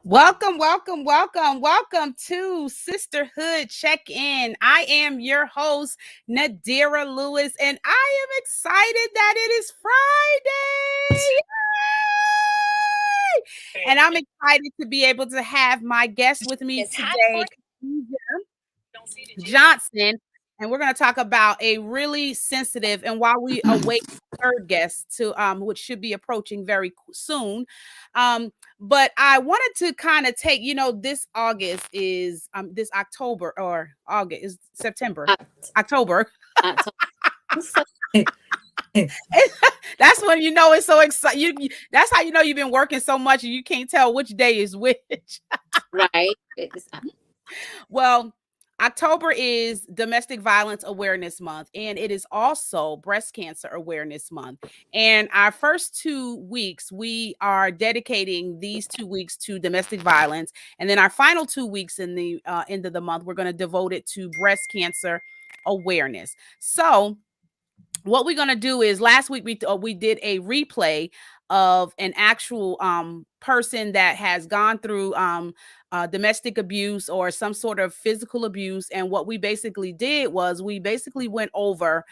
Welcome to Sisterhood Check-In. I am your host, Nadira Lewis, and I am excited that it is Friday. Yay! And I'm excited to be able to have my guest with me today, Johnson, and we're going to talk about a really sensitive, and while we await third guest to which should be approaching very soon, but I wanted to kind of take, this August is this October, or August is September, October. That's when it's so exciting. That's how you've been working so much and you can't tell which day is which. Right. Well, October is Domestic Violence Awareness Month, and it is also Breast Cancer Awareness Month. And our first 2 weeks, we are dedicating these 2 weeks to domestic violence. And then our final 2 weeks in the end of the month, we're going to devote it to breast cancer awareness. So, what we're going to do is last week we did a replay of an actual person that has gone through domestic abuse or some sort of physical abuse, and what we basically did was we basically went over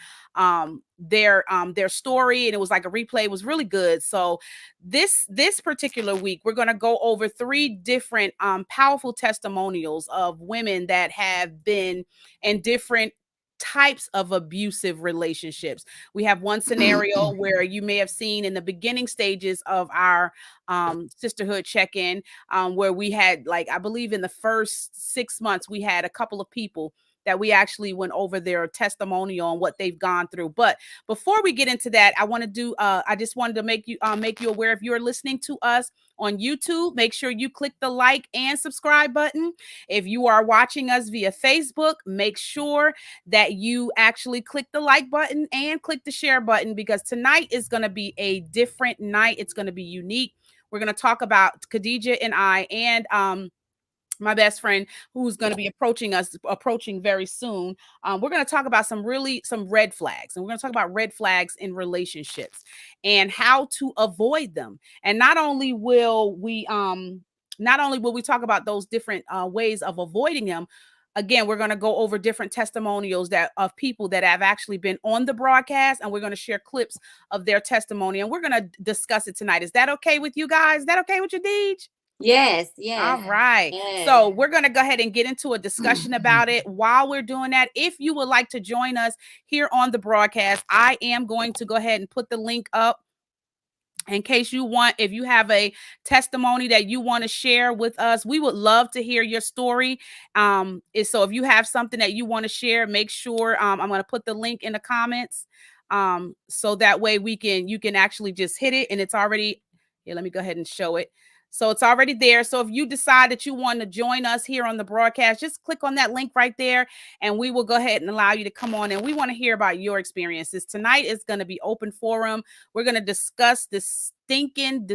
their story, and it was like a replay. It was really good. So this particular week we're going to go over 3 different powerful testimonials of women that have been in different types of abusive relationships. We have one scenario where you may have seen in the beginning stages of our sisterhood check-in, where we had, like, I believe in the first 6 months, we had a couple of people that we actually went over their testimonial on what they've gone through. But before we get into that, I just wanted to make you aware, if you're listening to us on YouTube, make sure you click the like and subscribe button. If you are watching us via Facebook, make sure that you actually click the like button and click the share button, because tonight is going to be a different night. It's going to be unique. We're going to talk about Khadija and I, and my best friend, who's going to be approaching very soon. We're going to talk about some red flags, and we're going to talk about red flags in relationships and how to avoid them. And not only will we talk about those different ways of avoiding them. Again, we're going to go over different testimonials of people that have actually been on the broadcast, and we're going to share clips of their testimony, and we're going to discuss it tonight. Is that okay with you guys? Is that okay with you, Deej? Yes. All right. So we're going to go ahead and get into a discussion about it. While we're doing that, if you would like to join us here on the broadcast, I am going to go ahead and put the link up in case if you have a testimony that you want to share with us. We would love to hear your story. So if you have something that you want to share, make sure I'm going to put the link in the comments. So that way you can actually just hit it, and it's already here. Let me go ahead and show it. So it's already there. So if you decide that you want to join us here on the broadcast, just click on that link right there, and we will go ahead and allow you to come on. And we want to hear about your experiences. Tonight is going to be open forum. We're going to discuss this stinking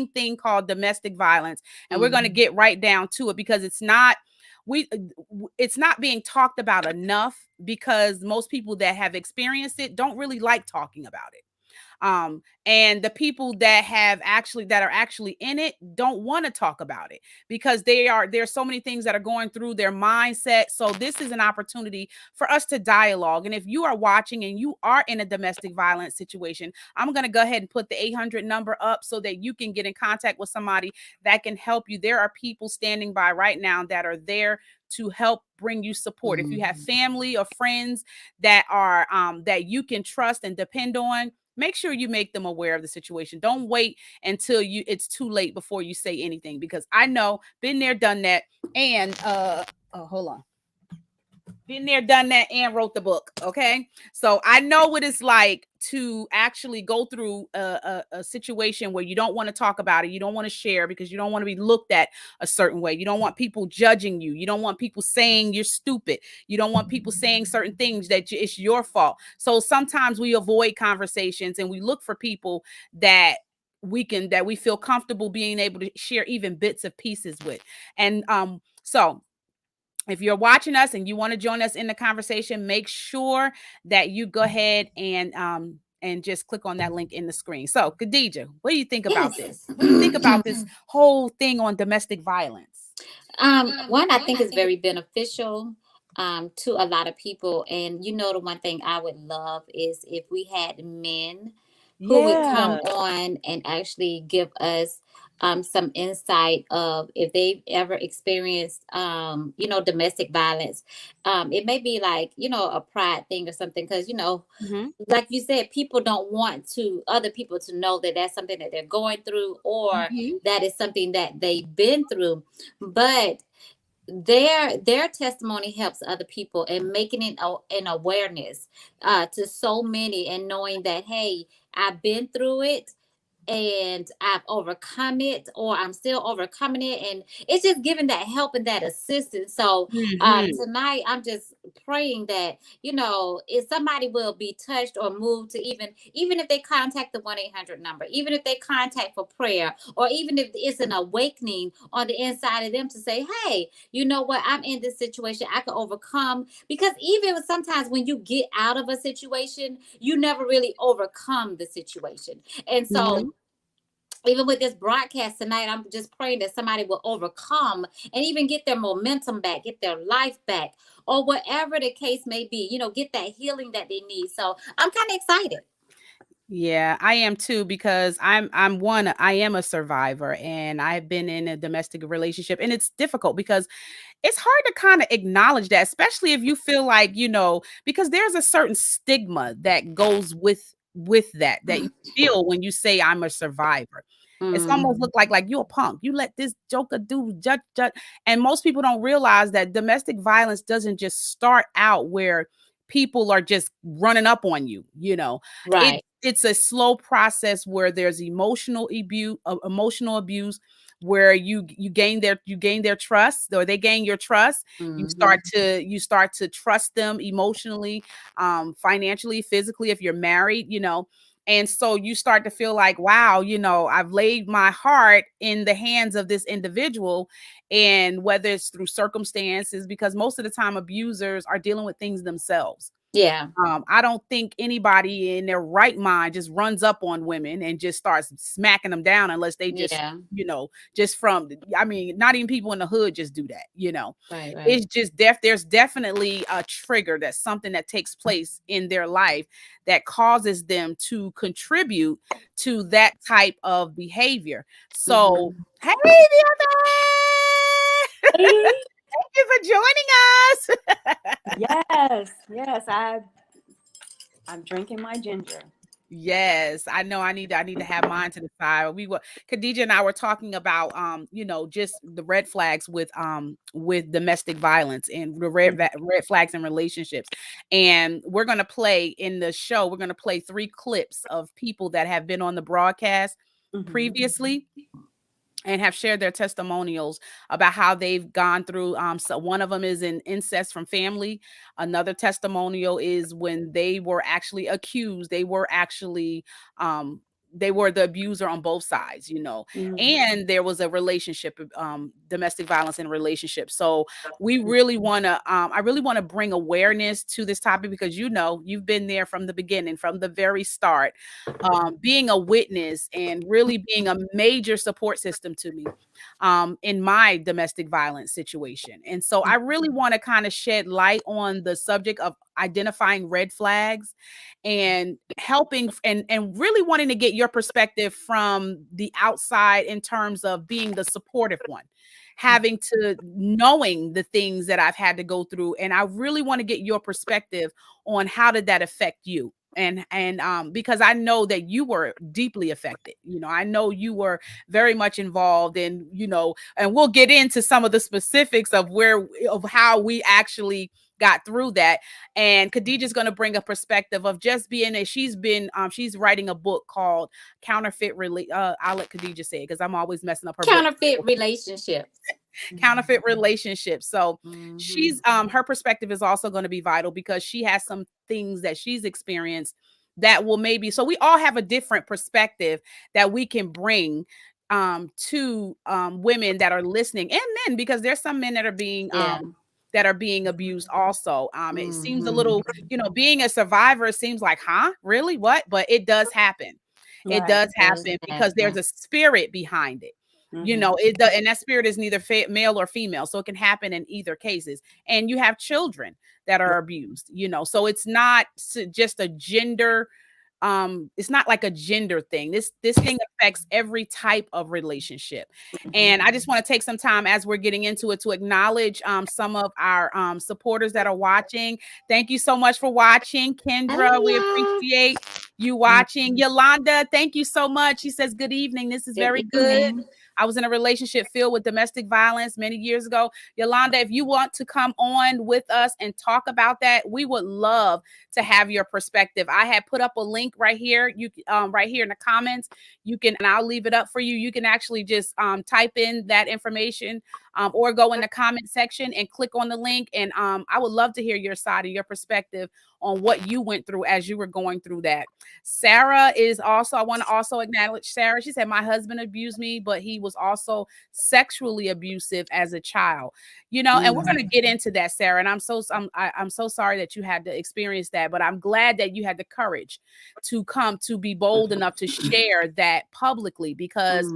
thing called domestic violence. And we're going to get right down to it, because it's not being talked about enough, because most people that have experienced it don't really like talking about it. And the people that are actually in it don't want to talk about it, because there's so many things that are going through their mindset. So this is an opportunity for us to dialogue. And if you are watching and you are in a domestic violence situation, I'm going to go ahead and put the 800 number up so that you can get in contact with somebody that can help you. There are people standing by right now that are there to help bring you support. If you have family or friends that are that you can trust and depend on, make sure you make them aware of the situation. Don't wait until it's too late before you say anything, because I know, been there, done that, and hold on. Been there, done that, and wrote the book. Okay. So I know what it's like to actually go through a situation where you don't want to talk about it. You don't want to share, because you don't want to be looked at a certain way. You don't want people judging you. You don't want people saying you're stupid. You don't want people saying certain things that it's your fault. So sometimes we avoid conversations, and we look for people that we feel comfortable being able to share even bits of pieces with. And so if you're watching us and you want to join us in the conversation, make sure that you go ahead and and just click on that link in the screen. So, Khadija, what do you think about Yes. this? What do you think about this whole thing on domestic violence? One, I think is very beneficial to a lot of people. And the one thing I would love is if we had men who would come Yeah. on and actually give us some insight of if they've ever experienced, domestic violence. It may be like, a pride thing or something, because, Hmm. like you said, people don't want to other people to know that that's something that they're going through, or Hmm. that is something that they've been through. But their testimony helps other people, and making it an awareness to so many, and knowing that, hey, I've been through it and I've overcome it, or I'm still overcoming it. And it's just giving that help and that assistance. So Hmm. tonight I'm just praying that, if somebody will be touched or moved to, even if they contact the 1-800 number, even if they contact for prayer, or even if it's an awakening on the inside of them to say, hey, you know what, I'm in this situation, I can overcome. Because even sometimes when you get out of a situation, you never really overcome the situation. And so Hmm. even with this broadcast tonight, I'm just praying that somebody will overcome and even get their momentum back, get their life back, or whatever the case may be, get that healing that they need. So I'm kind of excited. Yeah, I am too, because I am a survivor, and I've been in a domestic relationship, and it's difficult because it's hard to kind of acknowledge that, especially if you feel like, because there's a certain stigma that goes with that you feel when you say I'm a survivor. It's almost Mm, look like you a punk. You let this joker do judge. And most people don't realize that domestic violence doesn't just start out where people are just running up on you, right. it's a slow process where there's emotional abuse, where you gain their trust, or they gain your trust. Hmm. You start to trust them emotionally, financially, physically, if you're married, and so you start to feel like, wow, I've laid my heart in the hands of this individual. And whether it's through circumstances, because most of the time abusers are dealing with things themselves. Yeah. I don't think anybody in their right mind just runs up on women and just starts smacking them down, unless they just, Yeah. just I mean, not even people in the hood just do that. Right. Right. It's just there's definitely a trigger, that's something that takes place in their life that causes them to contribute to that type of behavior. So, Hmm. hey, the thank you for joining us. Yes, yes. I'm drinking my ginger. Yes, I know I need to have mine to the side. Khadija and I were talking about just the red flags with domestic violence, and the red flags in relationships. And we're going to play in the show, we're going to play 3 clips of people that have been on the broadcast Hmm. previously and have shared their testimonials about how they've gone through. So one of them is in incest from family. Another testimonial is when they were actually accused. Um, they were the abuser on both sides, Hmm. and there was a relationship, domestic violence in a relationship. So we really want to, I really want to bring awareness to this topic, because you've been there from the beginning, from the very start, being a witness and really being a major support system to me, in my domestic violence situation. And so I really want to kind of shed light on the subject of identifying red flags, and helping and really wanting to get your perspective from the outside, in terms of being the supportive one, having to knowing the things that I've had to go through. And I really want to get your perspective on how did that affect you. And because I know that you were deeply affected. I know you were very much involved in, and we'll get into some of the specifics of how we actually got through that. And Khadijah's going to bring a perspective of just being she's writing a book called Counterfeit I'll let Khadijah say it, because I'm always messing up her book. Counterfeit relationships. Counterfeit relationships. So Hmm. she's her perspective is also going to be vital, because she has some things that she's experienced that will maybe, so we all have a different perspective that we can bring to women that are listening, and men, because there's some men that are being Yeah. that are being abused also. It seems a little, being a survivor, it seems like, huh, really, what? But it does happen. It Right. does happen because there's a spirit behind it. And that spirit is neither male or female, so it can happen in either cases. And you have children that are abused, so it's not just a gender, it's not like a gender thing. This thing affects every type of relationship. And I just want to take some time as we're getting into it to acknowledge some of our supporters that are watching. Thank you so much for watching. Kendra, we appreciate you watching. Yolanda, thank you so much. She says, good evening. This is very good. I was in a relationship filled with domestic violence many years ago. Yolanda, if you want to come on with us and talk about that, we would love to have your perspective. I had put up a link right here. You right here in the comments. You can, and I'll leave it up for you. You can actually just type in that information or go in the comment section and click on the link. And I would love to hear your side and your perspective on what you went through as you were going through that. Sarah is also, I want to also acknowledge Sarah. She said, my husband abused me, but he was also sexually abusive as a child, and we're going to get into that, Sarah. And I'm so sorry that you had to experience that, but I'm glad that you had the courage to come to be bold enough to share that publicly, because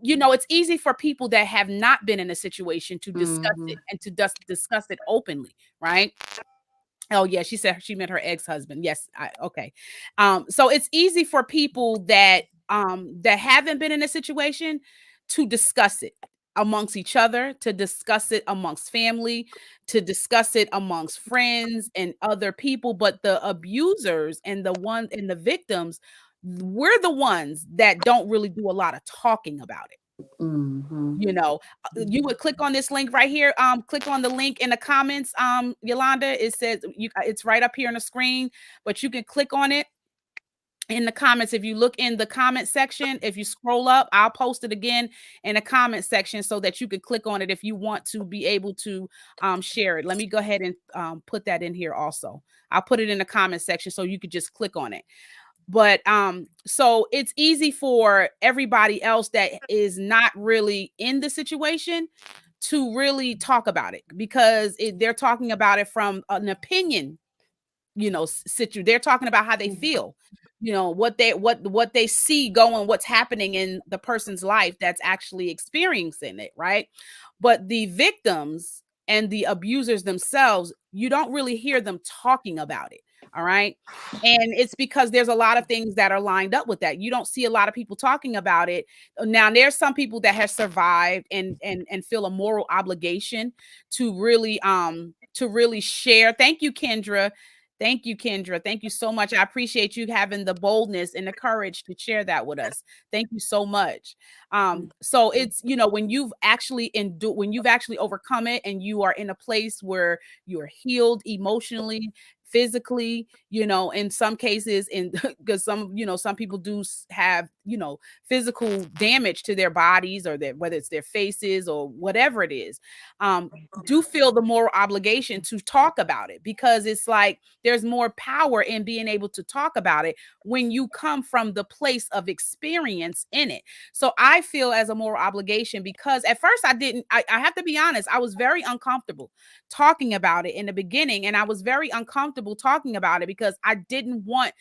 it's easy for people that have not been in a situation to discuss it and to discuss it openly, right? Oh yeah, she said she met her ex-husband. Yes, okay. So it's easy for people that haven't been in a situation to discuss it amongst each other, to discuss it amongst family, to discuss it amongst friends and other people. But the abusers and the victims, we're the ones that don't really do a lot of talking about it. You would click on this link right here. Click on the link in the comments. Yolanda, it says it's right up here on the screen, but you can click on it in the comments. If you look in the comment section, if you scroll up, I'll post it again in the comment section so that you can click on it if you want to be able to share it. Let me go ahead and put that in here also. I'll put it in the comment section so you could just click on it. But so it's easy for everybody else that is not really in the situation to really talk about it, because they're talking about it from an opinion, they're talking about how they feel, what they see going, what's happening in the person's life that's actually experiencing it, right? But the victims and the abusers themselves, you don't really hear them talking about it. All right. And it's because there's a lot of things that are lined up with that. You don't see a lot of people talking about it. Now, there's some people that have survived and feel a moral obligation to really share. Thank you, Kendra. Thank you, Kendra. Thank you so much. I appreciate you having the boldness and the courage to share that with us. Thank you so much. So it's, when you've actually overcome it and you are in a place where you're healed emotionally, physically, in some cases, because some people do have, physical damage to their bodies, or whether it's their faces or whatever it is, do feel the moral obligation to talk about it, because it's like there's more power in being able to talk about it when you come from the place of experience in it. So I feel as a moral obligation, because at first I have to be honest, I was very uncomfortable talking about it in the beginning. And I was very uncomfortable talking about it because I didn't want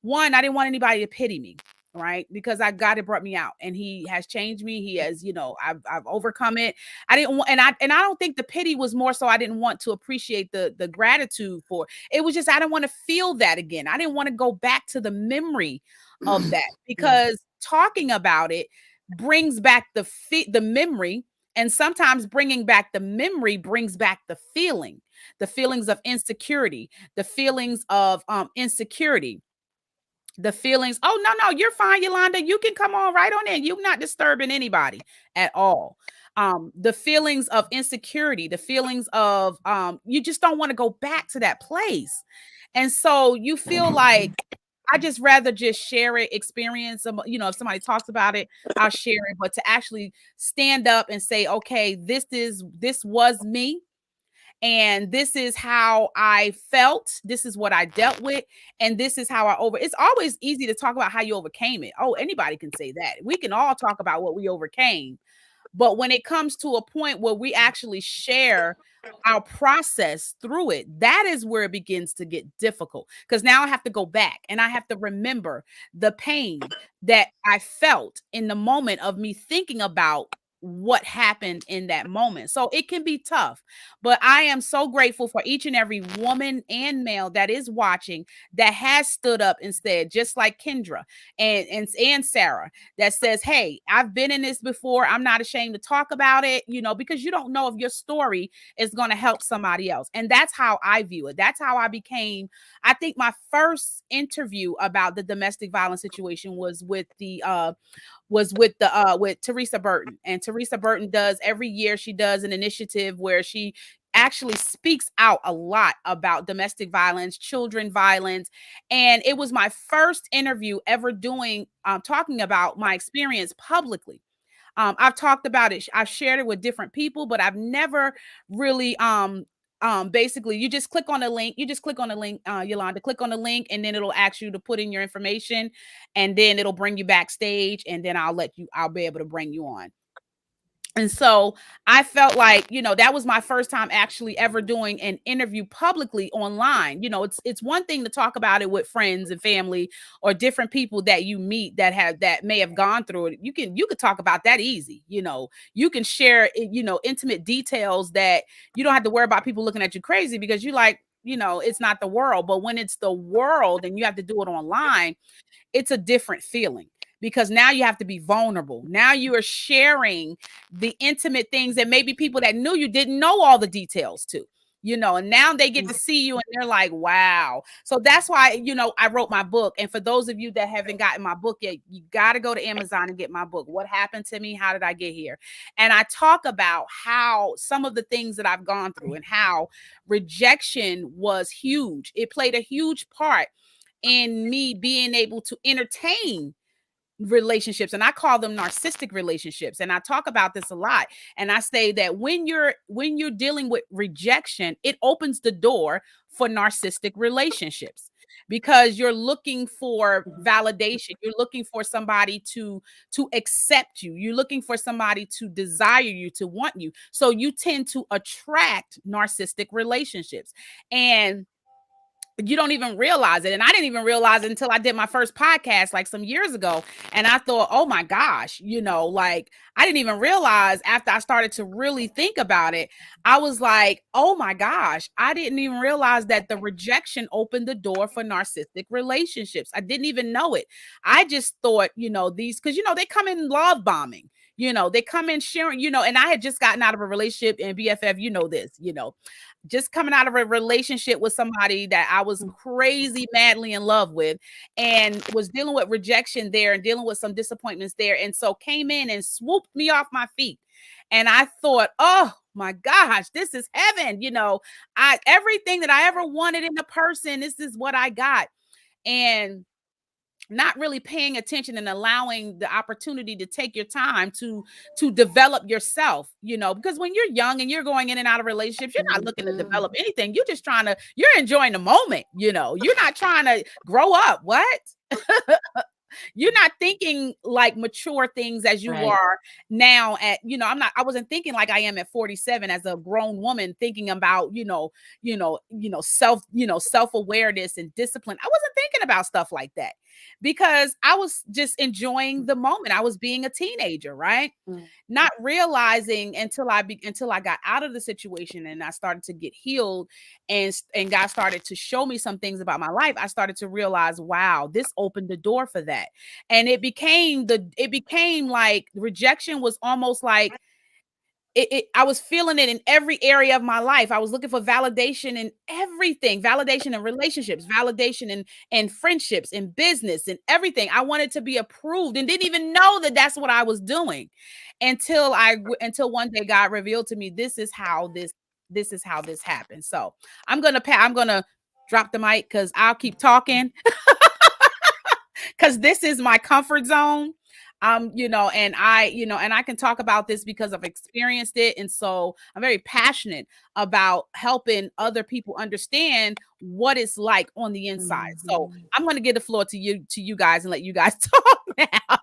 anybody to pity me. Right. Because God had brought me out and he has changed me. He has, I've overcome it. I didn't want, and I don't think the pity was more so I didn't want to appreciate the gratitude for it. Was just, I didn't want to feel that again. I didn't want to go back to the memory of that, because talking about it brings back the memory. And sometimes bringing back the memory brings back the feelings of insecurity, the feelings of insecurity. The feelings, oh, no, you're fine, Yolanda. You can come on right on in. You're not disturbing anybody at all. The feelings of insecurity, the feelings of you just don't want to go back to that place. And so you feel like, I just rather just share it, experience, if somebody talks about it, I'll share it. But to actually stand up and say, okay, this was me. And this is how I felt. This is what I dealt with. And this is how it's always easy to talk about how you overcame it. Oh, anybody can say that. We can all talk about what we overcame. But when it comes to a point where we actually share our process through it, that is where it begins to get difficult. Because now I have to go back and I have to remember the pain that I felt in the moment of me thinking about what happened in that moment. So it can be tough, but I am so grateful for each and every woman and male that is watching that has stood up instead, just like Kendra and Sarah, that says, hey, I've been in this before. I'm not ashamed to talk about it, because you don't know if your story is going to help somebody else. And that's how I view it. That's how I became, I think my first interview about the domestic violence situation was with Teresa Burton. And Teresa Burton does every year, she does an initiative where she actually speaks out a lot about domestic violence, children violence. And it was my first interview ever doing talking about my experience publicly. I've talked about it, I've shared it with different people, but I've never really basically you just click on the link, Yolanda, click on the link, and then it'll ask you to put in your information, and then it'll bring you backstage, and then I'll be able to bring you on. And so I felt like, that was my first time actually ever doing an interview publicly online. It's one thing to talk about it with friends and family or different people that you meet that may have gone through it. You could talk about that easy. You can share, intimate details that you don't have to worry about people looking at you crazy, because you like, it's not the world. But when it's the world and you have to do it online, it's a different feeling, because now you have to be vulnerable. Now you are sharing the intimate things that maybe people that knew you didn't know all the details to, and now they get to see you and they're like, wow. So that's why, I wrote my book. And for those of you that haven't gotten my book yet, you got to go to Amazon and get my book. What happened to me? How did I get here? And I talk about how some of the things that I've gone through and how rejection was huge. It played a huge part in me being able to entertain relationships, and I call them narcissistic relationships. And I talk about this a lot, and I say that when you're dealing with rejection, it opens the door for narcissistic relationships, because you're looking for validation, you're looking for somebody to accept you, you're looking for somebody to desire you, to want you, so you tend to attract narcissistic relationships. And you don't even realize it. And I didn't even realize it until I did my first podcast like some years ago. And I thought, oh my gosh, like I didn't even realize, after I started to really think about it, I was like, oh my gosh, I didn't even realize that the rejection opened the door for narcissistic relationships. I didn't even know it. I just thought, because, they come in love bombing. They come in sharing, and I had just gotten out of a relationship, and BFF, this, just coming out of a relationship with somebody that I was crazy madly in love with, and was dealing with rejection there and dealing with some disappointments there. And so came in and swooped me off my feet. And I thought, oh my gosh, this is heaven. Everything that I ever wanted in a person, this is what I got. And not really paying attention and allowing the opportunity to take your time to develop yourself, because when you're young and you're going in and out of relationships, you're not looking to develop anything. You're enjoying the moment. You're not trying to grow up. What? You're not thinking like mature things as you are now I wasn't thinking like I am at 47 as a grown woman, thinking about, self-awareness and discipline. I wasn't thinking about stuff like that, because I was just enjoying the moment. I was being a teenager, right? Not realizing until I got out of the situation and I started to get healed, and God started to show me some things about my life. I started to realize, wow, this opened the door for that. And it became like rejection was almost like I was feeling it in every area of my life. I was looking for validation in everything, validation in relationships, validation in friendships, in business, and everything. I wanted to be approved and didn't even know that that's what I was doing until one day God revealed to me, this is how this happened. So I'm going to drop the mic, because I'll keep talking, because this is my comfort zone. And I can talk about this because I've experienced it. And so I'm very passionate about helping other people understand what it's like on the inside. So I'm going to give the floor to you guys and let you guys talk now.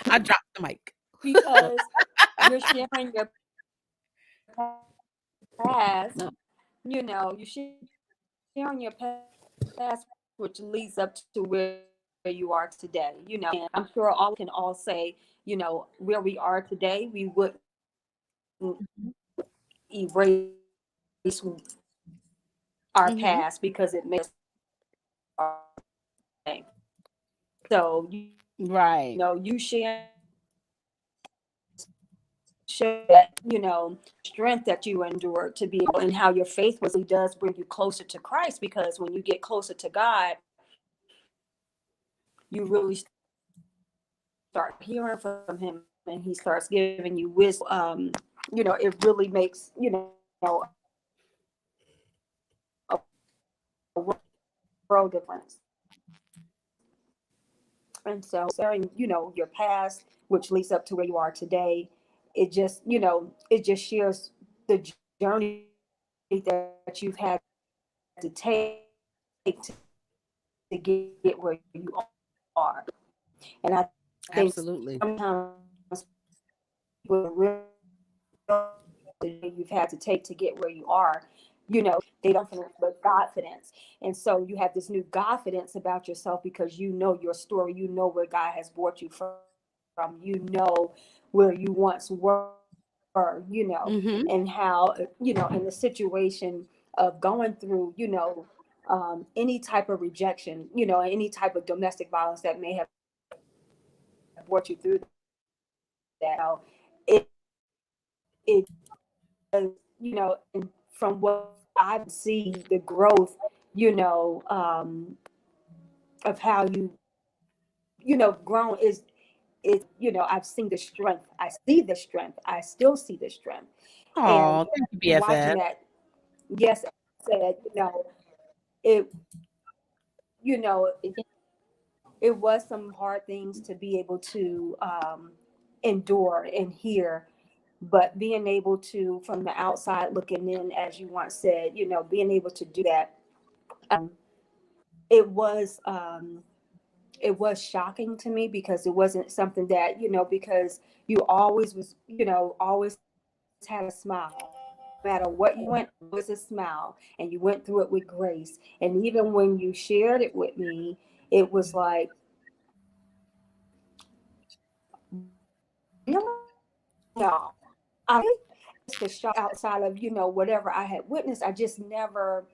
I dropped the mic. because you're sharing your past. No. You're sharing your past, which leads up to where you are today. And I'm sure all can all say, where we are today, we wouldn't erase our Mhm. past because it makes us today. So Right. you show that strength that you endured to be able, and how your faith really does bring you closer to Christ, because when you get closer to God, you really start hearing from him, and he starts giving you wisdom. It really makes a world difference. And so sharing your past, which leads up to where you are today, it just shares the journey that you've had to take to get where you are. And I think sometimes people Absolutely. really you've had to take to get where you are, they don't confidence but confidence. And so you have this new confidence about yourself because you know your story, you know where God has brought you from, you know where you once were, and how in the situation of going through any type of rejection, any type of domestic violence that may have brought you through that. It does, and from what I see, the growth, of how grown I've seen the strength. I see the strength. I still see the strength. And Oh, thank you, watching BFF. that, yes, I said, it, it was some hard things to be able to endure and hear, but being able to, from the outside looking in, as you once said, being able to do that, um, it was um, it was shocking to me, because it wasn't something that because you always was always had a smile. No matter what you went, always a smile, and you went through it with grace. And even when you shared it with me, it was like, really? No. Just the shock outside of whatever I had witnessed. I just never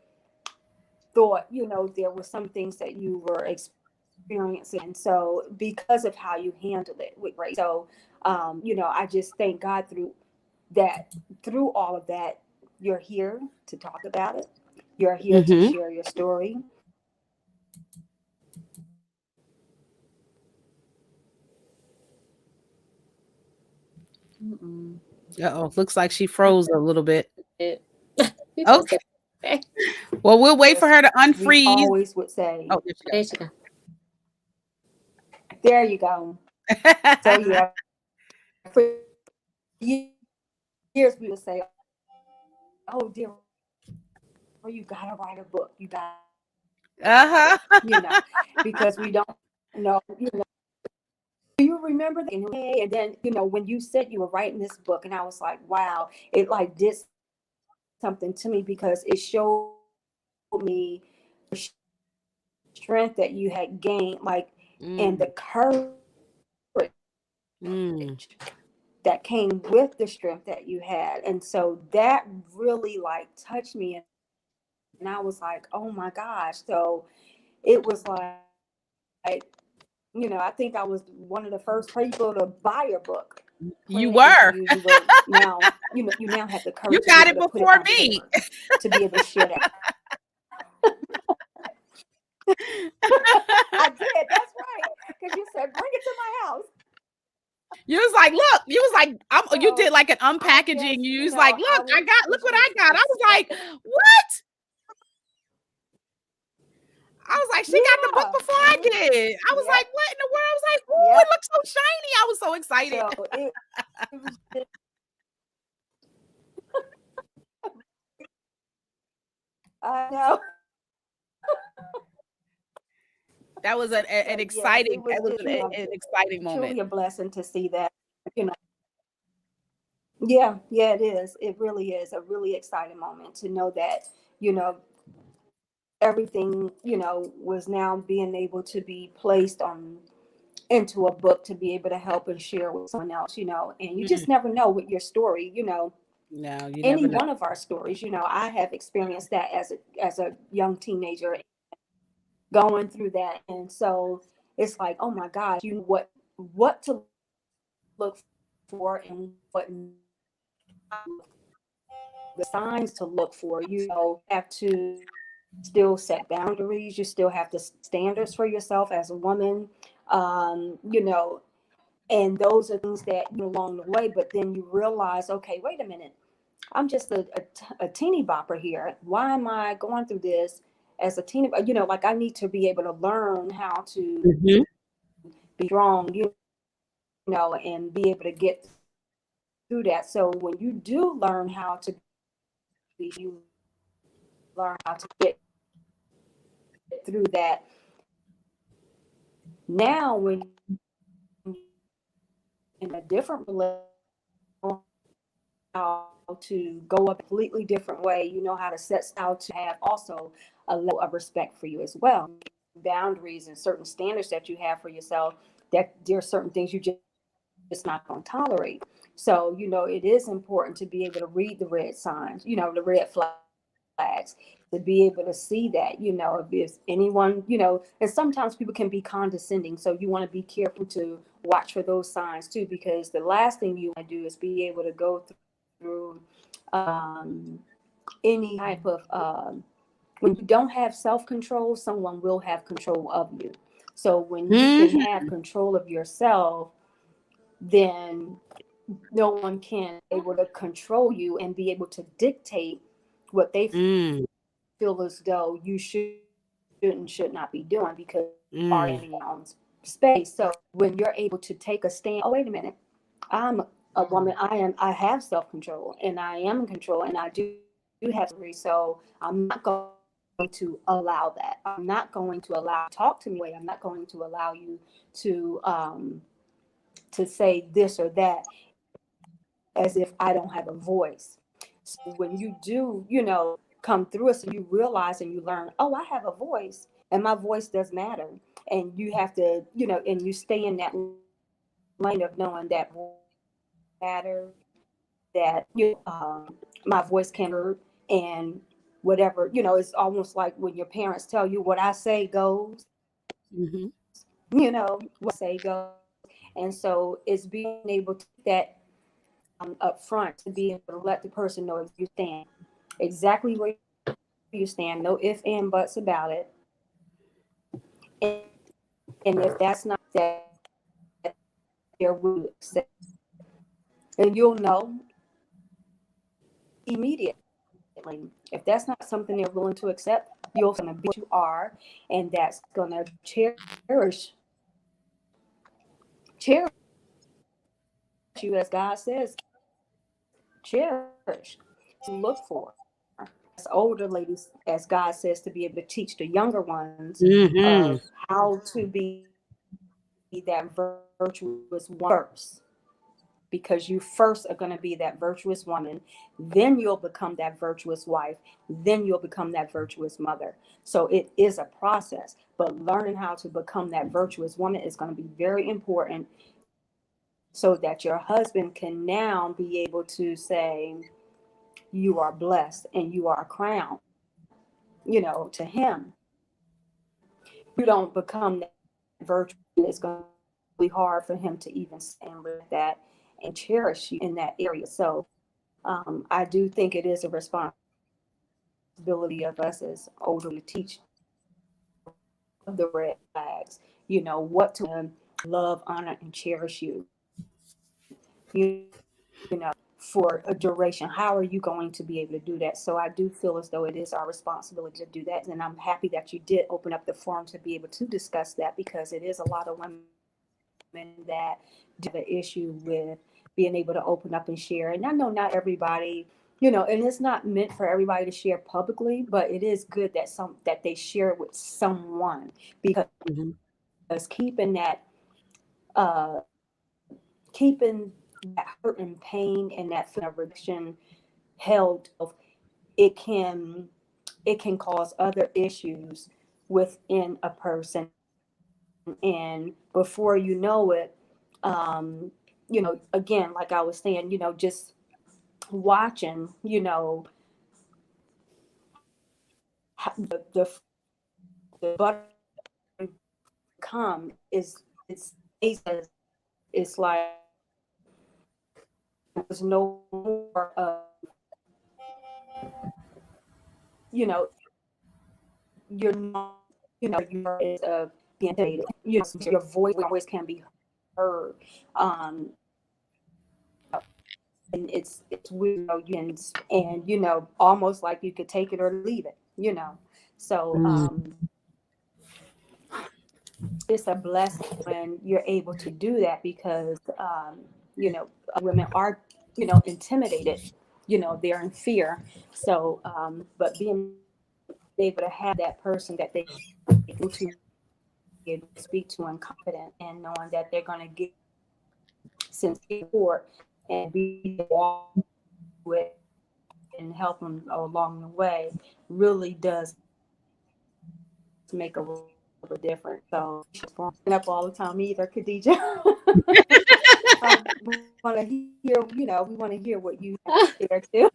thought there were some things that you were experiencing. And so because of how you handled it with grace, so I just thank God that through all of that, you're here to talk about it. You're here to Mhm. share your story. Mm-mm. Uh-oh, looks like she froze a little bit. It, we both Okay. said, okay. Well, we'll wait for Yes, her to we unfreeze. always would say, Oh, there she There you go. there you go. So goes. yeah, for years we would say, oh dear, oh, you gotta write a book. You gotta write a book. Uh-huh. Because we don't know, do you remember that? And then, when you said you were writing this book, and I was like, wow, it like did something to me, because it showed me the strength that you had gained, like, and the Mm, courage that mm. came with the strength that you had. And so that really like touched me. And I was like, oh my gosh. So it was like, I think I was one of the first people to buy your book, praying for you. You were You now, you now have the courage to be able to put it on got it paper, before to me. be able to share that. I did. That's right. Because you said, bring it to my house. You was like, look, you was like, you So did like an I unpackaging. guess, You was like, I look, was look just what I got. I was like, excited. what? I was like, she got the book Yeah. before I Hmm. did. I was like, Yep. what in the world? I was like, ooh, it Yep. looks so shiny. I was so excited. So it was just, I know. That was an But yes, exciting it was that was just, an exciting moment. truly a blessing to see that, you know. Yeah, yeah, it is. It really is a really exciting moment to know that, you know, everything, was now being able to be placed on into a book to be able to help and share with someone else, and you Mm. just never know with your story, No, you any never know. one of our stories, I have experienced that as a young teenager going through that. And so it's like, oh my gosh, what to look for and what the signs to look for. Have to still set boundaries. You still have to standards for yourself as a woman. And those are things that along the way. But then you realize, okay, wait a minute, I'm just a teeny bopper here. Why am I going through this as a teeny? Like I need to be able to learn how to Mhm. be strong, and be able to get through that. So when you do learn how to be, you learn how to get through that. Now, when in a different relationship, how to go a completely different way, how to set out to have also a level of respect for you as well, boundaries and certain standards that you have for yourself, that there are certain things you just not going to tolerate. So it is important to be able to read the red signs, the red flags, to be able to see that, if there's anyone, and sometimes people can be condescending, so you want to be careful to watch for those signs too, because the last thing you want to do is be able to go through any type of when you don't have self-control, someone will have control of you. So when you can Mhm. have control of yourself, then no one can able to control you and be able to dictate what they Mm. feel as though you should not be doing, because you are Mm. in your own space. So when you're able to take a stand, oh wait a minute, I'm a woman, I have self-control and I am in control and I do have free. So I'm not going to allow that. I'm not going to allow you to talk to me way. I'm not going to allow you to say this or that as if I don't have a voice. So when you do, come through it, so you realize and you learn, oh, I have a voice and my voice does matter. And you have to, and you stay in that lane of knowing that matter, that, my voice can be heard, and whatever, it's almost like when your parents tell you what I say goes, Mhm. what I say goes. And so it's being able to keep that up front, to be able to let the person know you stand exactly where you stand, no ifs and buts about it. And if that's not that, there will accept, and you'll know immediately. If that's not something they're willing to accept, you're going to be what you are, and that's going to cherish you, as God says, cherish. To look for as older ladies, as God says, to be able to teach the younger ones Mhm. of how to be that virtuous woman first, because you first are going to be that virtuous woman, then you'll become that virtuous wife, then you'll become that virtuous mother. So it is a process, but learning how to become that virtuous woman is going to be very important, so that your husband can now be able to say, you are blessed and you are a crown, to him. You don't become that virtuous, it's going to be really hard for him to even stand with that and cherish you in that area. So I do think it is a responsibility of us as older women to teach of the red flags, what to love, honor, and cherish you, for a duration. How are you going to be able to do that? So I do feel as though it is our responsibility to do that. And I'm happy that you did open up the forum to be able to discuss that, because it is a lot of women that do have an issue with being able to open up and share. And I know not everybody and it's not meant for everybody to share publicly, but it is good that that they share it with someone, because Mhm. keeping that hurt and pain and that feeling of rejection held, it can cause other issues within a person, and before you know it, um again, like I was saying, just watching, the come is it's amazing. It's like there's no more of, you're not, you are is of being intimidated, your voice can be heard. And it's weird, and almost like you could take it or leave it. So Mm. it's a blessing when you're able to do that, because women are, intimidated, they're in fear. So but being able to have that person that they can go to and be able to speak to and confident, and knowing that they're going to give sincere support and be there to walk through it and help them along the way, really does make a world of difference. So I don't want to keep you up all the time either, Khadija. I want to hear, we want to hear what you have to share too.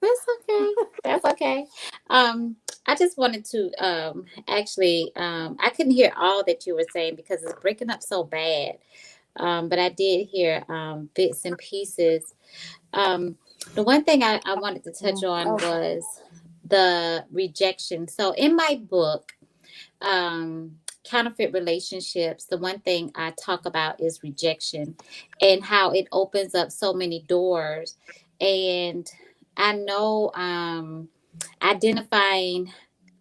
That's okay. That's okay. Um, I just wanted to actually I couldn't hear all that you were saying because it's breaking up so bad. But I did hear bits and pieces. Um, the one thing I wanted to touch on Okay. was the rejection. So in my book, Counterfeit Relationships, the one thing I talk about is rejection and how it opens up so many doors. And I know identifying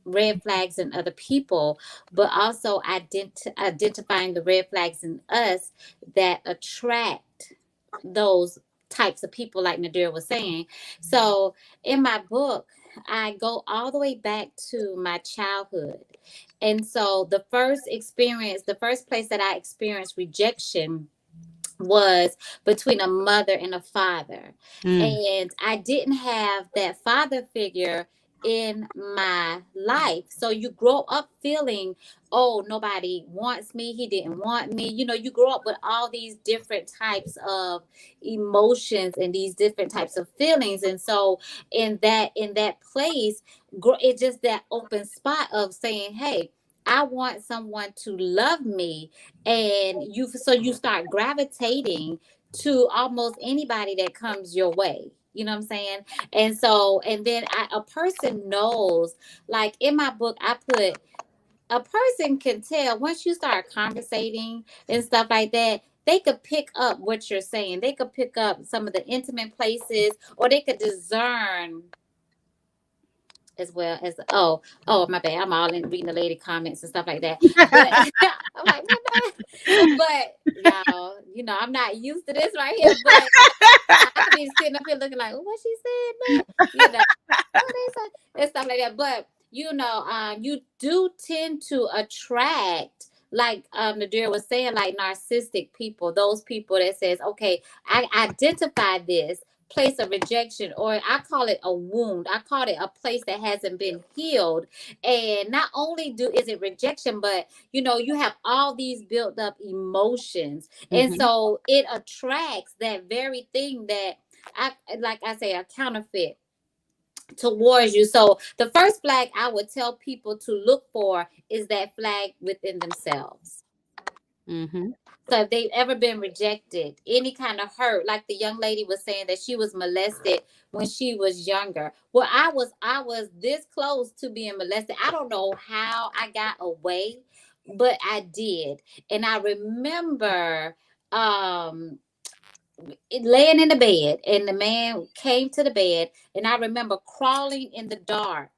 red flags in other people, but also identifying the red flags in us that attract those types of people, like Nadira was saying. So in my book, I go all the way back to my childhood. And so the first place that I experienced rejection was between a mother and a father. Mm. And I didn't have that father figure in my life. So you grow up feeling, oh, nobody wants me. He didn't want me. You grow up with all these different types of emotions and these different types of feelings. And so in that place, it's just that open spot of saying, hey, I want someone to love me, and you start gravitating to almost anybody that comes your way. You know what I'm saying? And then a person knows, like in my book I put, a person can tell once you start conversating and stuff like that. They could pick up what you're saying. They could pick up some of the intimate places, or they could discern as well as, oh my bad, I'm all in reading the lady comments and stuff like that, but I'm like, my bad. But y'all, I'm not used to this right here, but I could be sitting up here looking like, oh, what she said that, what they said and stuff like that. But you do tend to attract, like Nadira was saying, like narcissistic people, those people that says, okay, I identify this place of rejection, or I call it a wound. I call it a place that hasn't been healed. And not only is it rejection, but you have all these built up emotions. And Mhm. so it attracts that very thing that like I say, a counterfeit towards you. So the first flag I would tell people to look for is that flag within themselves. Mhm. So if they've ever been rejected, any kind of hurt, like the young lady was saying that she was molested when she was younger. Well, I was this close to being molested. I don't know how I got away, but I did. And I remember laying in the bed, and the man came to the bed, and I remember crawling in the dark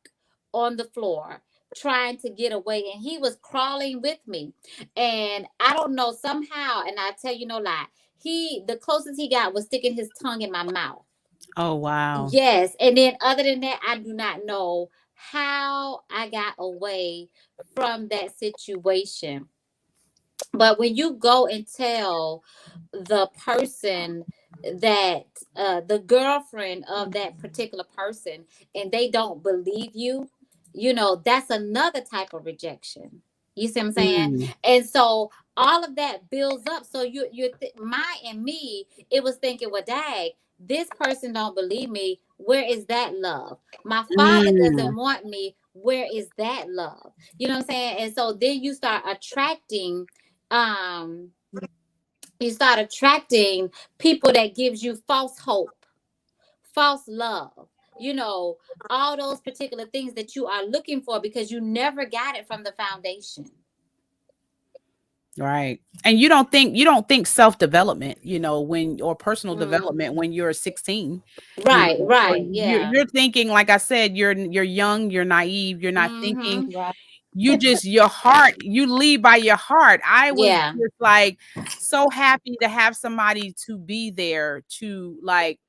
on the floor trying to get away, and he was crawling with me. And I don't know, somehow, and I tell you no lie, the closest he got was sticking his tongue in my mouth. Oh, wow. Yes. And then other than that, I do not know how I got away from that situation. But when you go and tell the person that the girlfriend of that particular person, and they don't believe you, you know, that's another type of rejection. You see what I'm saying? Mm, And so all of that builds up. So my and me, it was thinking, well, dang, this person don't believe me. Where is that love? My father mm, doesn't want me. Where is that love? You know what I'm saying? And so then um you start attracting people that gives you false hope, false love, you know, all those particular things that you are looking for because you never got it from the foundation. right. And you don't think self-development, when or personal development Mhm. when you're 16, Right, or right, you're yeah. you're thinking, like I said, you're young, you're naive, you're not thinking. Mhm. Right. Your heart, you lead by your heart. I was Yeah. just like so happy to have somebody to be there to like,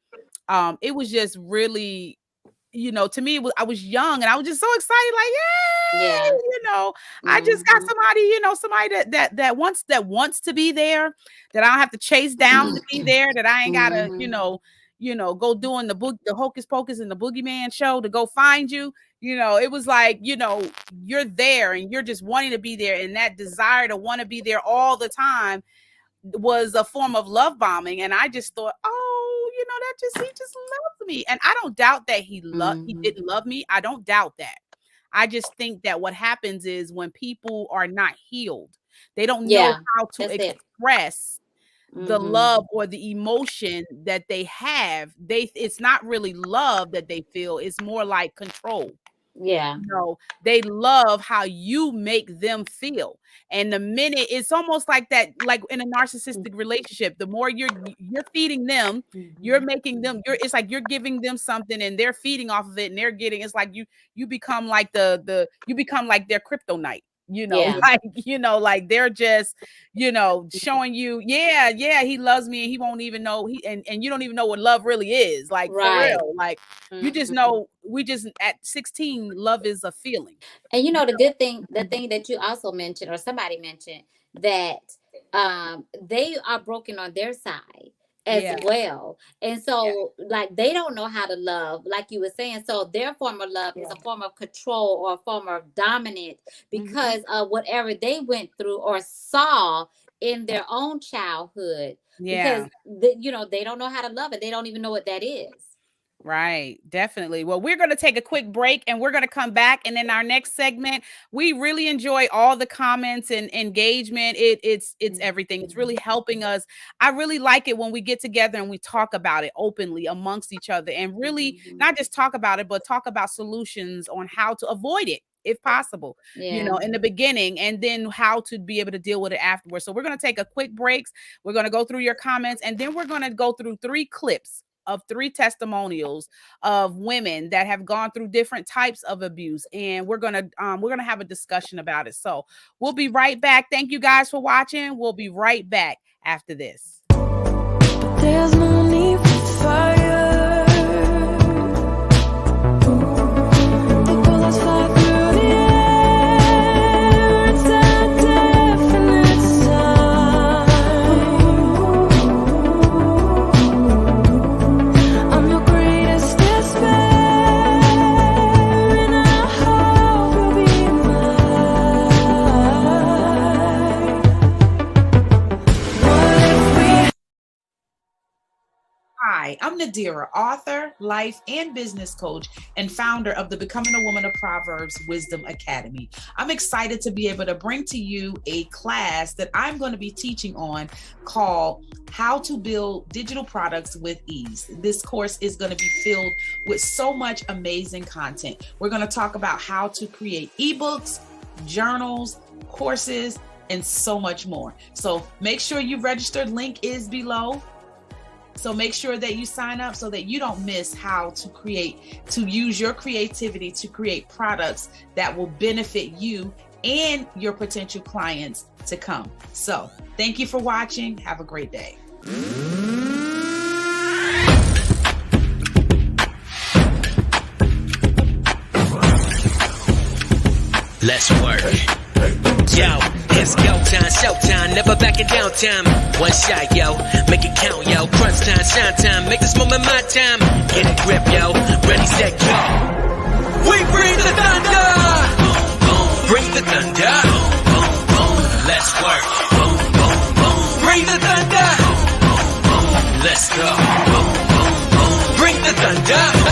it was just really, to me, I was young and I was just so excited, like, Yeah. yay, I just got Mhm. somebody, somebody that wants to be there, that I don't have to chase down to be there, that I ain't gotta, Mhm. go doing the hocus pocus and the boogeyman show to go find you. It was like, you're there and you're just wanting to be there, and that desire to want to be there all the time was a form of love bombing. And I just thought, oh, that just he just loves me. And I don't doubt that he Mhm. didn't love me. I don't doubt that. I just think that what happens is when people are not healed, they don't know Yeah. how to That's it. express the Mhm. love or the emotion that they have. It's not really love that they feel, it's more like control. Yeah. They love how you make them feel. And the minute, it's almost like that, like in a narcissistic relationship, the more you're feeding them, you're Mhm. making them, it's like you're giving them something and they're feeding off of it, and they're getting, it's like you become like you become like their kryptonite. Yeah. Like, like they're just, showing you, yeah, yeah, he loves me, and he won't even know, and you don't even know what love really is, like, for Right. real. Like, you just Mhm. know, we just, at 16, love is a feeling. And you know the good thing, the thing that you also mentioned or somebody mentioned, that they are broken on their side as Yeah. well. And so like they don't know how to love, like you were saying. So their form of love is Yeah. a form of control or a form of dominant Mhm. because of whatever they went through or saw in their own childhood, because Yeah. they don't know how to love it. They don't even know what that is. Right, definitely. Well, we're going to take a quick break and we're going to come back. And in our next segment, we really enjoy all the comments and engagement. It's everything. It's really helping us. I really like it when we get together and we talk about it openly amongst each other, and really Mhm. not just talk about it, but talk about solutions on how to avoid it if possible, Yeah. in the beginning, and then how to be able to deal with it afterwards. So we're going to take a quick breaks. We're going to go through your comments, and then we're going to go through 3 clips of 3 testimonials of women that have gone through different types of abuse, and we're gonna have a discussion about it. So we'll be right back. Thank you guys for watching. We'll be right back after this. There's no need for fire. The bullets fly through the air. It's a definite sign. I'm your greatest despair, and I hope you'll be mine. What if we Hi, I'm Nadira, author, life, and business coach, and founder of the Becoming a Woman of Proverbs Wisdom Academy. I'm excited to be able to bring to you a class that I'm going to be teaching on called How to Build Digital Products with Ease. This course is going to be filled with so much amazing content. We're going to talk about how to create ebooks, journals, courses, and so much more. So make sure you registered. Link is below. So make sure that you sign up so that you don't miss how to use your creativity to create products that will benefit you and your potential clients to come. So thank you for watching. Have a great day. Let's work. Yo, it's go time, showtime, never backing down time. One shot, yo, make it count, yo. Crunch time, shine time, make this moment my time. Get a grip, yo, ready, set, go. We bring the thunder. Bring the thunder. Let's work. Bring the thunder. Let's go. Bring the thunder.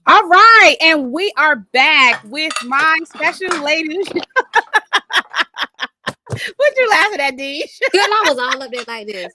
All right, and we are back with my special lady. What you laughing at, Deesh? Girl, I was all up there like this.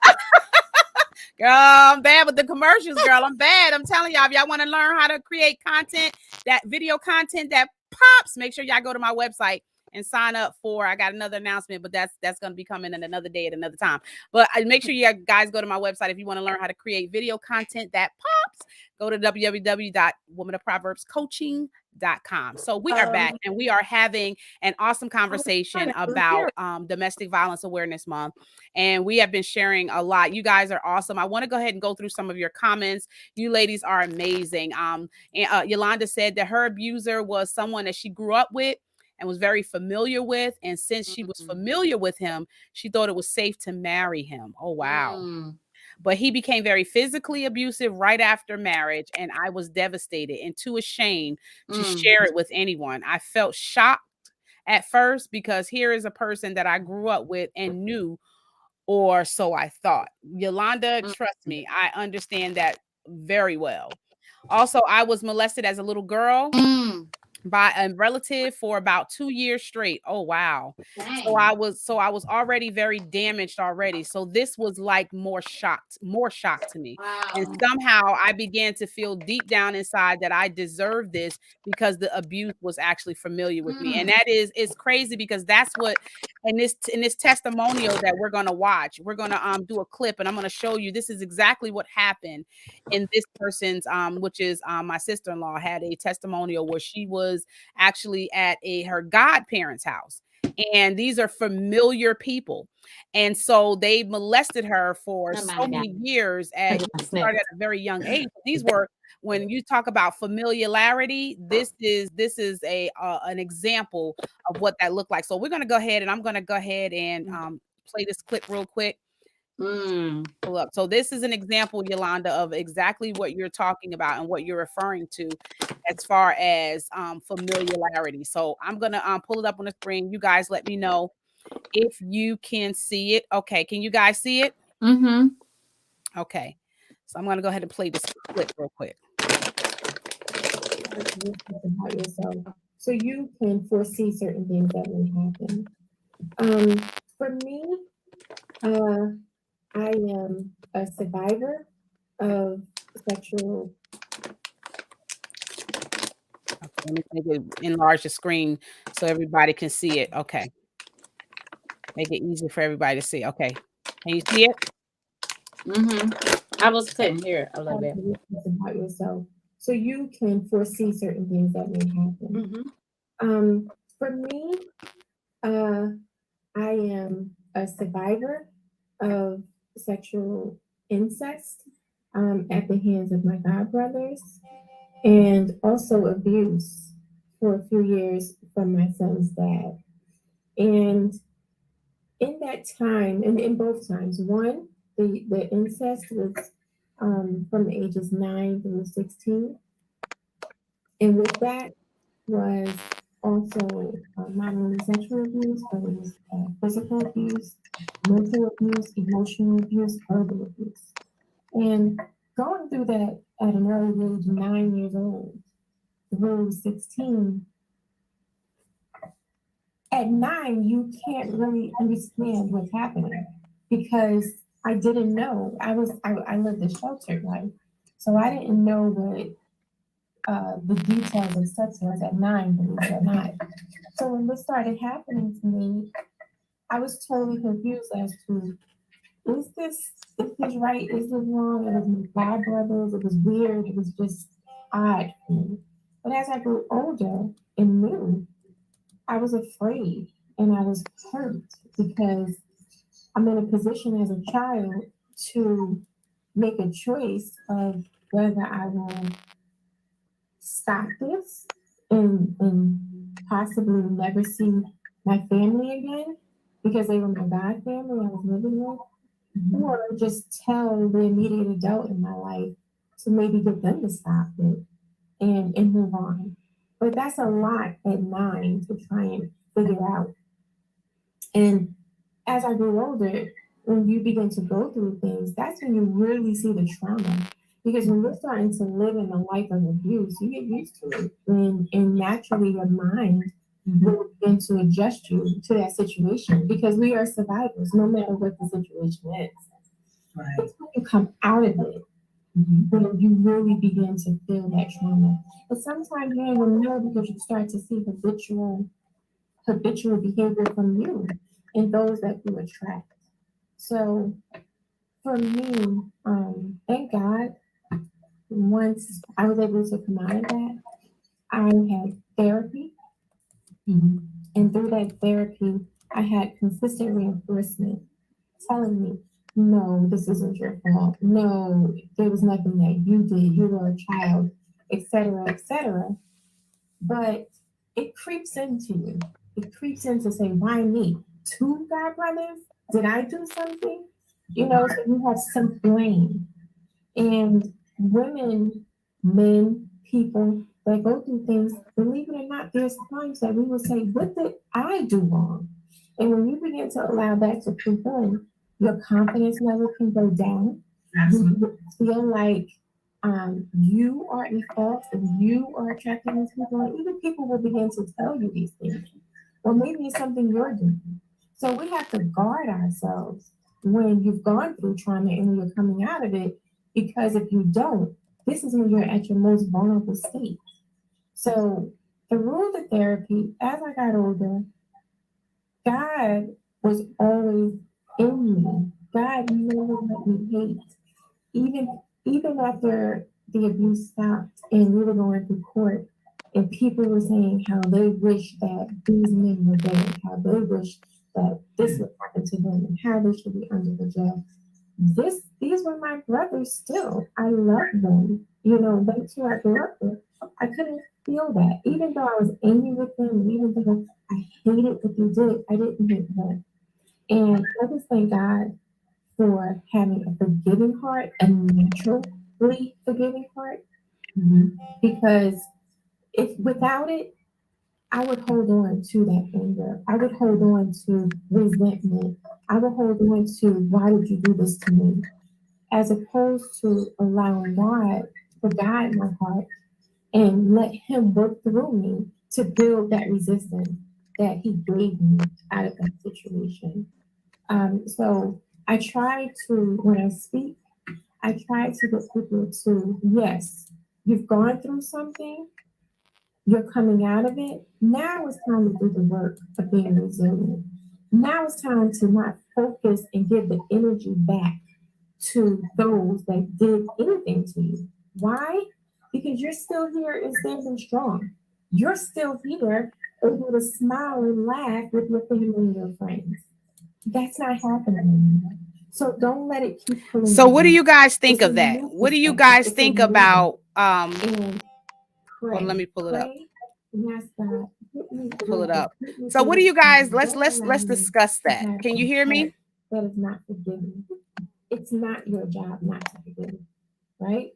Girl, I'm bad with the commercials, girl. I'm bad. I'm telling y'all, if y'all want to learn how to create content, that video content that pops, make sure y'all go to my website and sign up for. I got another announcement, but that's going to be coming in another day at another time. But make sure you guys go to my website if you want to learn how to create video content that pops. Go to www.womanofproverbscoaching.com. So we are back and we are having an awesome conversation about Domestic Violence Awareness Month. And we have been sharing a lot. You guys are awesome. I want to go ahead and go through some of your comments. You ladies are amazing. And Yolanda said that her abuser was someone that she grew up with and was very familiar with. And since she was familiar with him, she thought it was safe to marry him. Oh, wow. But he became very physically abusive right after marriage, and I was devastated and too ashamed to share it with anyone. I felt shocked at first because here is a person that I grew up with and knew, or so I thought. Yolanda, trust me, I understand that very well. Also, I was molested as a little girl by a relative for about 2 years straight. Oh, wow. So I was already very damaged already. So this was like more shock to me. And somehow I began to feel deep down inside that I deserved this because the abuse was actually familiar with me. And that is crazy because that's what in this testimonial that we're going to watch, we're going to do a clip and I'm going to show you this is exactly what happened in this person's which is my sister-in-law had a testimonial where she was actually at her godparents' house. And these are familiar people. And so they molested her for so many years started at a very young age. These were, when you talk about familiarity, this is an example of what that looked like. So we're going to go ahead and I'm going to go ahead and play this clip real quick. Pull up. So this is an example, Yolanda, of exactly what you're talking about and what you're referring to as far as familiarity. So I'm gonna pull it up on the screen. You guys let me know if you can see it. Okay, can you guys see it? Okay. So I'm gonna go ahead and play this clip real quick. About yourself, so you can foresee certain things that may happen. For me, I am a survivor of sexual. Okay, let me make it enlarge the screen so everybody can see it. Okay. Make it easy for everybody to see. Okay. Can you see it? I was couldn't hear it a little bit. About yourself, so you can foresee certain things that may happen. For me, I am a survivor of sexual incest at the hands of my godbrothers, and also abuse for a few years from my son's dad. And in that time, and in both times, one, the incest was from the ages 9 through 16. And with that was also not only sexual abuse, but it was physical abuse, mental abuse, emotional abuse, verbal abuse. And going through that at an early age, 9 years old, through 16, at 9, you can't really understand what's happening because I didn't know. I lived a sheltered life, so I didn't know what the details of sex was at 9, believe it or not. So when this started happening to me, I was totally confused as to is this right? Is this wrong? It was my god brothers. It was weird. It was just odd for me. But as I grew older and knew, I was afraid and I was hurt because I'm in a position as a child to make a choice of whether I will stop this and possibly never see my family again because they were my God family I was living with, or just tell the immediate adult in my life to maybe get them to stop it and move on. But that's a lot at 9 to try and figure out. And as I grew older, when you begin to go through things, that's when you really see the trauma. Because when you're starting to live in a life of abuse, you get used to it. And naturally, your mind will begin to adjust you to that situation because we are survivors, no matter what the situation is. Right. It's when you come out of it when you really begin to feel that trauma. But sometimes you don't even know because you start to see habitual behavior from you and those that you attract. So for me, thank God, once I was able to come out of that, I had therapy. And through that therapy, I had consistent reinforcement telling me, no, this isn't your fault. No, there was nothing that you did. You were a child, etc., etc. But it creeps into you. It creeps in to say, why me? Two God brothers? Did I do something? So you have some blame. And women, men, people that go through things, believe it or not, there's times that we will say, what did I do wrong? And when you begin to allow that to creep in, your confidence level can go down. Absolutely. You feel like you are in fault and you are attracting these people. And even people will begin to tell you these things. Or maybe it's something you're doing. So we have to guard ourselves when you've gone through trauma and you're coming out of it, because if you don't, this is when you're at your most vulnerable state. So the rule of therapy, as I got older, God was always in me. God never let me hate. Even after the abuse stopped and we were going through court and people were saying how they wish that these men were dead, how they wish that this would happen to them and how they should be under the jail. These were my brothers still. I love them. That's who I grew up with. I couldn't feel that. Even though I was angry with them, and even though I hated what they did, I didn't hate them. And I just thank God for having a forgiving heart, a naturally forgiving heart, because if without it, I would hold on to that anger. I would hold on to resentment. I would hold on to why did you do this to me? As opposed to allowing God to guide my heart and let Him work through me to build that resistance that He gave me out of that situation. So I try to, when I speak, I try to get people to, yes, you've gone through something, you're coming out of it. Now it's time to do the work of being resilient. Now it's time to not focus and give the energy back to those that did anything to you. Why? Because you're still here and standing strong. You're still here able to smile and laugh with your family and your friends. That's not happening anymore. So don't let it keep pulling. So what do you guys It's think a of that? new What do you perspective. guys It's a think new one. about And hold on, let pray. me pull it up. Pray and ask God, get me Pull through it this. up. Get me So through what do this you guys time. Don't allow let's me discuss to that. have Can you a hear heart me? that is not forgiving. It's not your job not to forgive, right?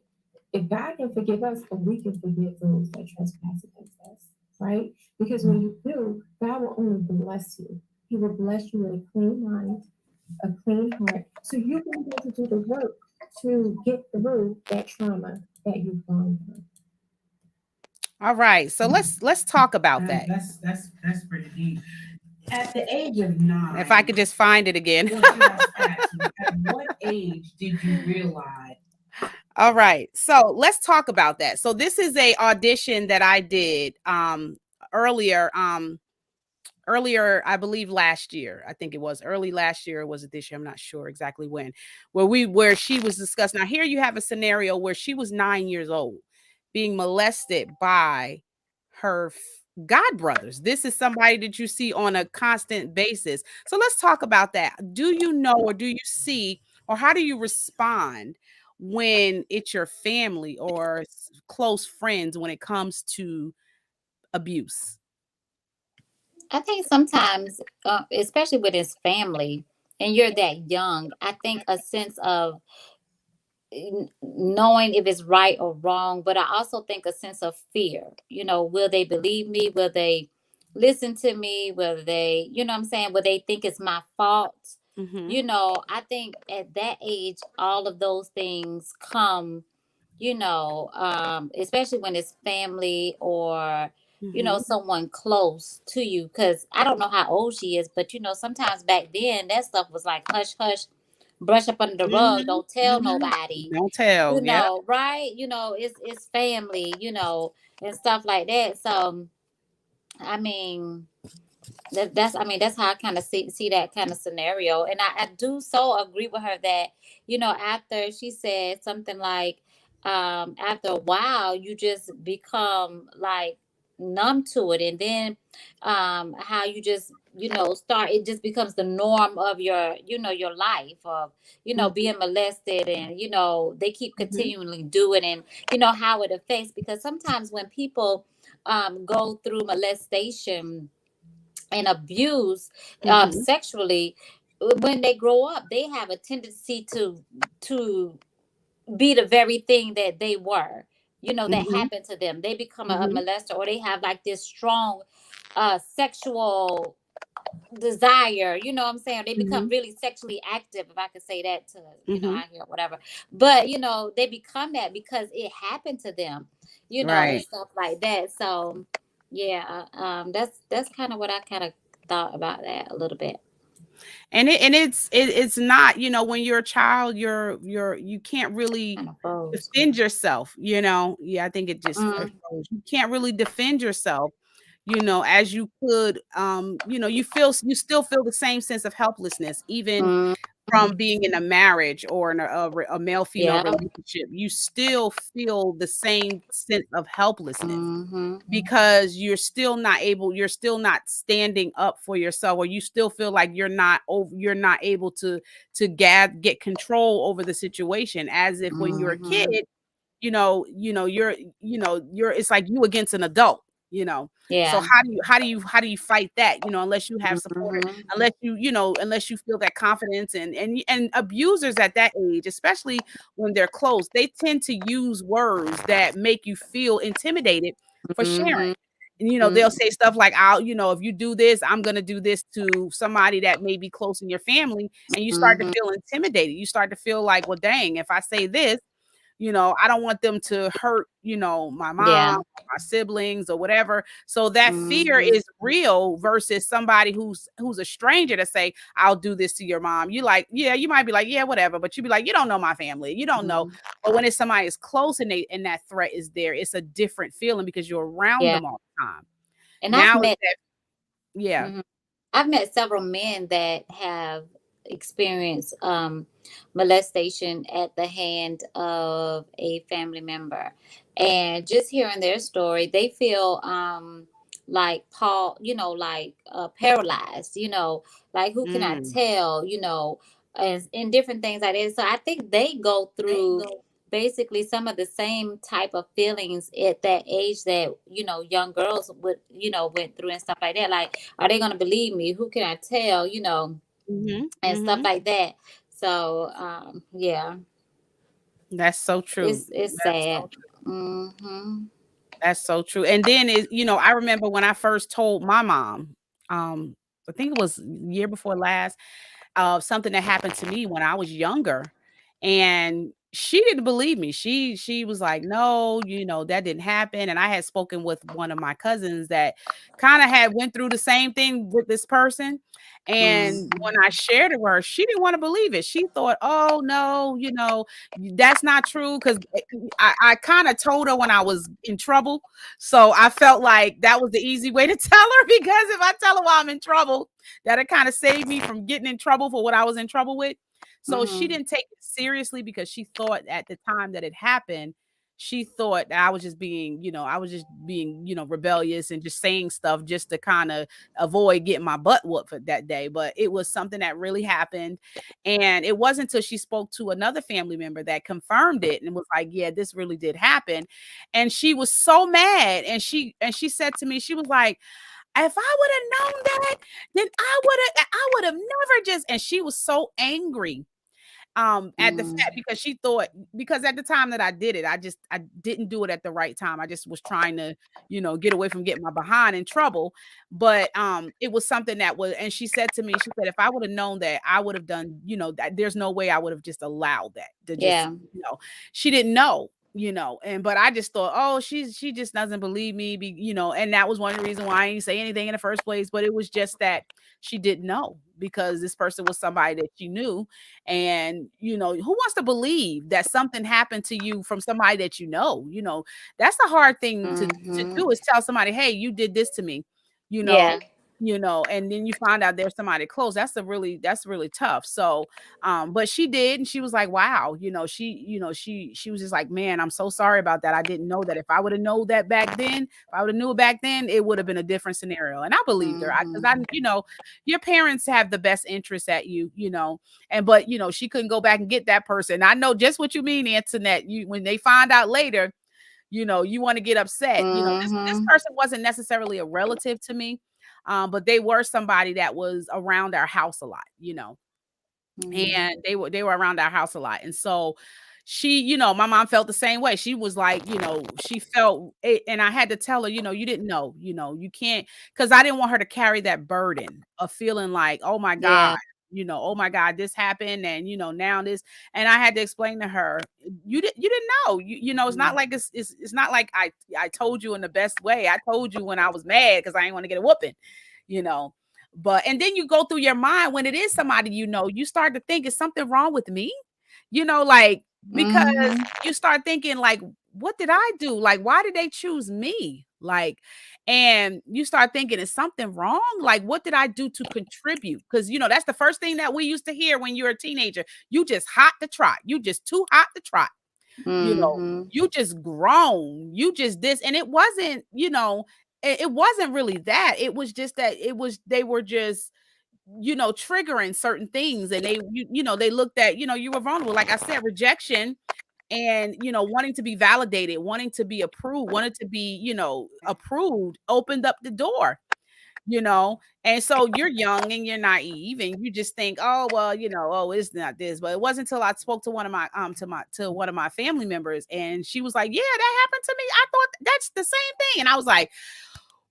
If God can forgive us, then we can forgive those that trespass against us, right? Because when you do, God will only bless you. He will bless you with a clean mind, a clean heart, so you can begin to do the work to get through that trauma that you've gone through. All right. So let's talk about that. That's pretty deep. At the age of If I 9, could just find it again. well, just ask you, at what age did you realize? All right. So let's talk about that. So this is a audition that I did earlier earlier, I believe last year. I think it was early last year, or was it this year? I'm not sure exactly when. Where she was discussing. Now here you have a scenario where she was 9 years old being molested by her god brothers. This is somebody that you see on a constant basis. So let's talk about that. Do you know, or do you see, or how do you respond when it's your family or close friends when it comes to abuse? I think sometimes, especially with his family, and you're that young, I think a sense of knowing if it's right or wrong, but I also think a sense of fear. Will they believe me? Will they listen to me? Will they, what I'm saying? Will they think it's my fault? Mhm. I think at that age, all of those things come, especially when it's family or, Mhm. someone close to you. Cause I don't know how old she is, but sometimes back then that stuff was like hush, hush, brush up under the rug, Mhm. don't tell Mhm. nobody, Don't tell. Yeah. right? It's family, and stuff like that. So, I mean, that's how I kind of see that kind of scenario. And I do so agree with her that, after she said something like, after a while you just become like numb to it, and then how you just start, it just becomes the norm of your life of Mhm. being molested, and they keep Mhm. continually doing, and how it affects, because sometimes when people go through molestation and abuse Mhm. sexually, when they grow up they have a tendency to be the very thing that they were, that Mhm. happened to them. They become a Mhm. molester, or they have like this strong sexual desire, what I'm saying? They become Mhm. really sexually active, if I could say that to, Mhm. out here, whatever. But they become that because it happened to them, and Right. stuff like that. So yeah, that's kind of what I kind of thought about that a little bit. It's not, when you're a child, you can't really Kind of froze. defend yourself, yeah, I think it just Mm, froze. You can't really defend yourself, as you could. You still feel the same sense of helplessness, even mm, from being in a marriage or in a male female yeah. relationship. You still feel the same sense of helplessness, Mm-hmm. because you're still not standing up for yourself, or you still feel like you're not able to get control over the situation, as if when you're a kid, Mm-hmm. you're it's like you against an adult, so Yeah. how do you fight that, unless you have support, Mm-hmm. unless you feel that confidence. And abusers at that age, especially when they're close, they tend to use words that make you feel intimidated for sharing. Mm-hmm. And they'll say stuff like, if you do this, I'm gonna do this to somebody that may be close in your family, and you start to Mm-hmm. feel intimidated. You start to feel like, well, dang, if I say this, I don't want them to hurt, my mom, Yeah. my siblings, or whatever. So that fear Mm-hmm. is real, versus somebody who's a stranger to say, I'll do this to your mom. You like, yeah, you might be like, yeah, whatever, but you be like, you don't know my family, you don't know. Mm-hmm. But when it's somebody is close, and that threat is there, it's a different feeling, because you're around Yeah. them all the time. And I've Now it's met. that, yeah. Mhm. I've met several men that have experienced molestation at the hand of a family member. And just hearing their story, they feel like Paul, like paralyzed, like who can I Mm, tell, and different things like that. So I think they go through basically some of the same type of feelings at that age that, young girls would, went through and stuff like that. Like, are they going to believe me? Who can I tell? mhm, And stuff mhm. like that. So, yeah, That's so true. it's That's so sad. true. Mm-hmm. That's so true. And then I remember when I first told my mom, I think it was year before last, something that happened to me when I was younger, and she didn't believe me. She was like, "No, that didn't happen." And I had spoken with one of my cousins that kind of had went through the same thing with this person. And when I shared it with her, she didn't want to believe it. She thought, "Oh no, that's not true." Because I kind of told her when I was in trouble, so I felt like that was the easy way to tell her. Because if I tell her while I'm in trouble, that it kind of saved me from getting in trouble for what I was in trouble with. So she Mm-hmm. didn't take it seriously, because she thought at the time that it happened, she thought that I was just being, rebellious and just saying stuff just to kind of avoid getting my butt whooped for that day. But it was something that really happened. And it wasn't until she spoke to another family member that confirmed it and was like, yeah, this really did happen. And she was so mad. And she said to me, she was like, If I would have known that, then I would have never just, and she was so angry at the Mm. fact, because she thought, because at the time that I did it, I didn't do it at the right time. I just was trying to, get away from getting my behind in trouble. But it was something that was, and she said to me, she said, if I would have known that, I would have done, that there's no way I would have just allowed that to just, Yeah. she didn't know. And but I just thought, oh, she just doesn't believe me, and that was one of the reasons why I didn't say anything in the first place. But it was just that she didn't know, because this person was somebody that she knew. And who wants to believe that something happened to you from somebody that that's a hard thing to Mm-hmm. do, is tell somebody, hey, you did this to me, you know Yeah. and then you find out there's somebody close. That's really tough. So but she did, and she was like, wow, she was just like, man, I'm so sorry about that. I didn't know that. If I would have known that back then, if I would have knew it back then, it would have been a different scenario. And I believed her, because Mm-hmm. your parents have the best interest at and but she couldn't go back and get that person. I know just what you mean, Antoinette. You, when they find out later, you want to get upset. This Mm-hmm. person wasn't necessarily a relative to me, but they were somebody that was around our house a lot. Mm-hmm. And they were around our house a lot. And so she, my mom felt the same way. She was like, she felt it, and I had to tell her, you didn't know, you can't, because I didn't want her to carry that burden of feeling like, oh my God, Yeah. oh my God, this happened, and now this. And I had to explain to her, you didn't know. It's not like it's not like I told you in the best way. I told you when I was mad because I didn't want to get a whooping, you know. But and then you go through your mind when it is somebody, you start to think, is something wrong with me? Like, because Mm-hmm. you start thinking, like, what did I do? Like, why did they choose me? Like, and you start thinking, is something wrong? Like, what did I do to contribute? Because that's the first thing that we used to hear when you're a teenager. You just hot to trot. You just too hot to trot. You know, Mm-hmm. you just grown. You just this, and it wasn't, it wasn't really that. It was just that they were just triggering certain things, and they looked at, you were vulnerable, like I said, rejection, and wanting to be validated, wanting to be approved, wanted to be approved, opened up the door, and so you're young and you're naive, and you just think, oh well, oh, it's not this. But it wasn't until I spoke to one of my to one of my family members, and she was like, yeah, that happened to me. I thought that's the same thing. And I was like,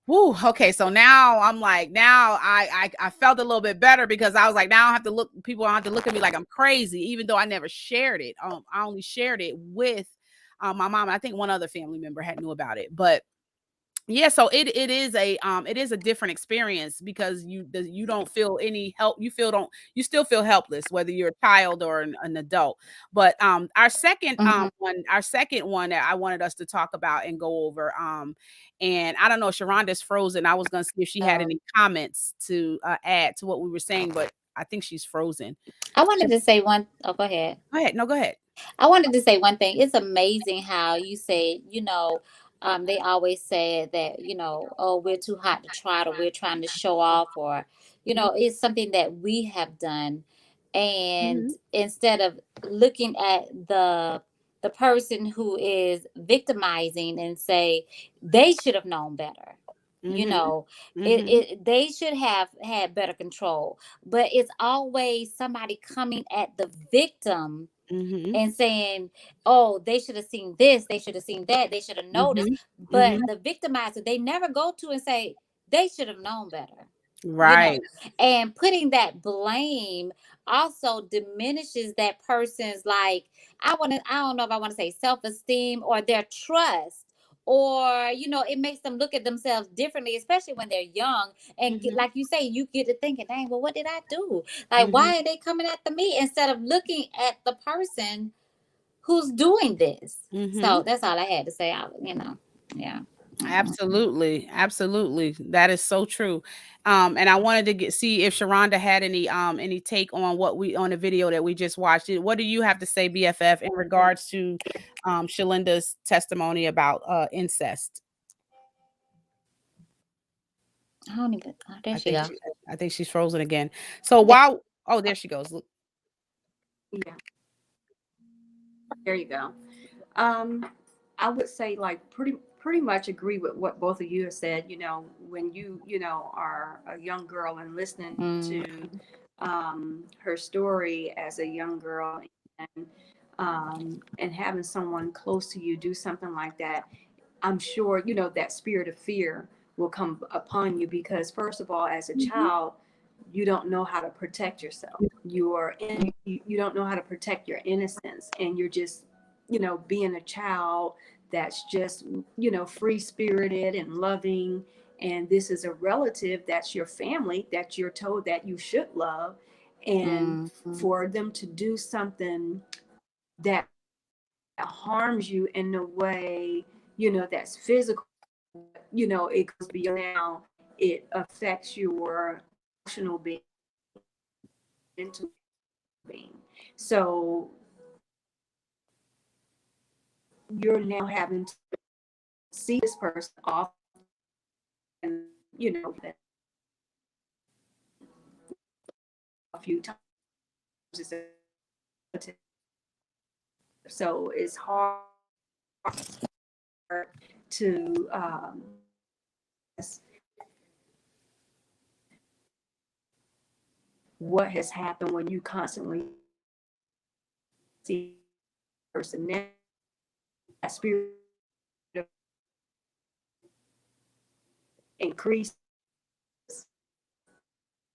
whoo, okay. So now I'm like, now I felt a little bit better, because I was like, now I have to look, people don't have to look at me like I'm crazy, even though I never shared it. I only shared it with my mom. I think one other family member had knew about it. But yeah, so it is a different experience, because you don't feel any help. You still feel helpless, whether you're a child or an adult. But Mm-hmm. our second one that I wanted us to talk about and go over, and I don't know, Sharonda's frozen. I was gonna see if she had So any comments to add to what we were saying, but I think she's frozen. I wanted to say one. Oh, go ahead. Go ahead. No, go ahead. I wanted to say one thing. It's amazing how you said, they always said that, oh, we're too hot to trot, or we're trying to show off, or, it's something that we have done. And Mm-hmm. instead of looking at the person who is victimizing and say they should have known better. You Mm-hmm. know, Mm-hmm. they should have had better control, but it's always somebody coming at the victim Mm-hmm. and saying, "Oh, they should have seen this, they should have seen that, they should have noticed." Mm-hmm. But Mm-hmm. the victimizer, they never go to and say they should have known better. You know, Right. and putting that blame also diminishes that person's, like, I don't know if I want to say self-esteem or their trust, or it makes them look at themselves differently, especially when they're young, and Mm-hmm. like you say, you get to thinking, dang, well, what did I do? Like, Mm-hmm. why are they coming after me, instead of looking at the person who's doing this? Mm-hmm. So that's all I had to say. Yeah. Mhm. Absolutely, absolutely. That is so true. And I wanted to see if Sharonda had any take on what we on the video that we just watched. What do you have to say, BFF, in regards to Shalinda's testimony about incest? I don't even. Oh, there I she think go. she, I think she's frozen again. So while oh, there she goes. Look. Yeah, there you go. Um, I would say like pretty much agree with what both of you have said. When are a young girl and listening to her story as a young girl, and having someone close to you do something like that, I'm sure, that spirit of fear will come upon you, because first of all, as a child, you don't know how to protect yourself. You don't know how to protect your innocence, and you're just, being a child that's just, free spirited and loving. And this is a relative that's your family that you're told that you should love. And for them to do something that harms you in a way, that's physical, it goes beyond now, it affects your emotional being, mental being. So you're now having to see this person off, and, a few times. So it's hard to what has happened when you constantly see a person, that spirit of increase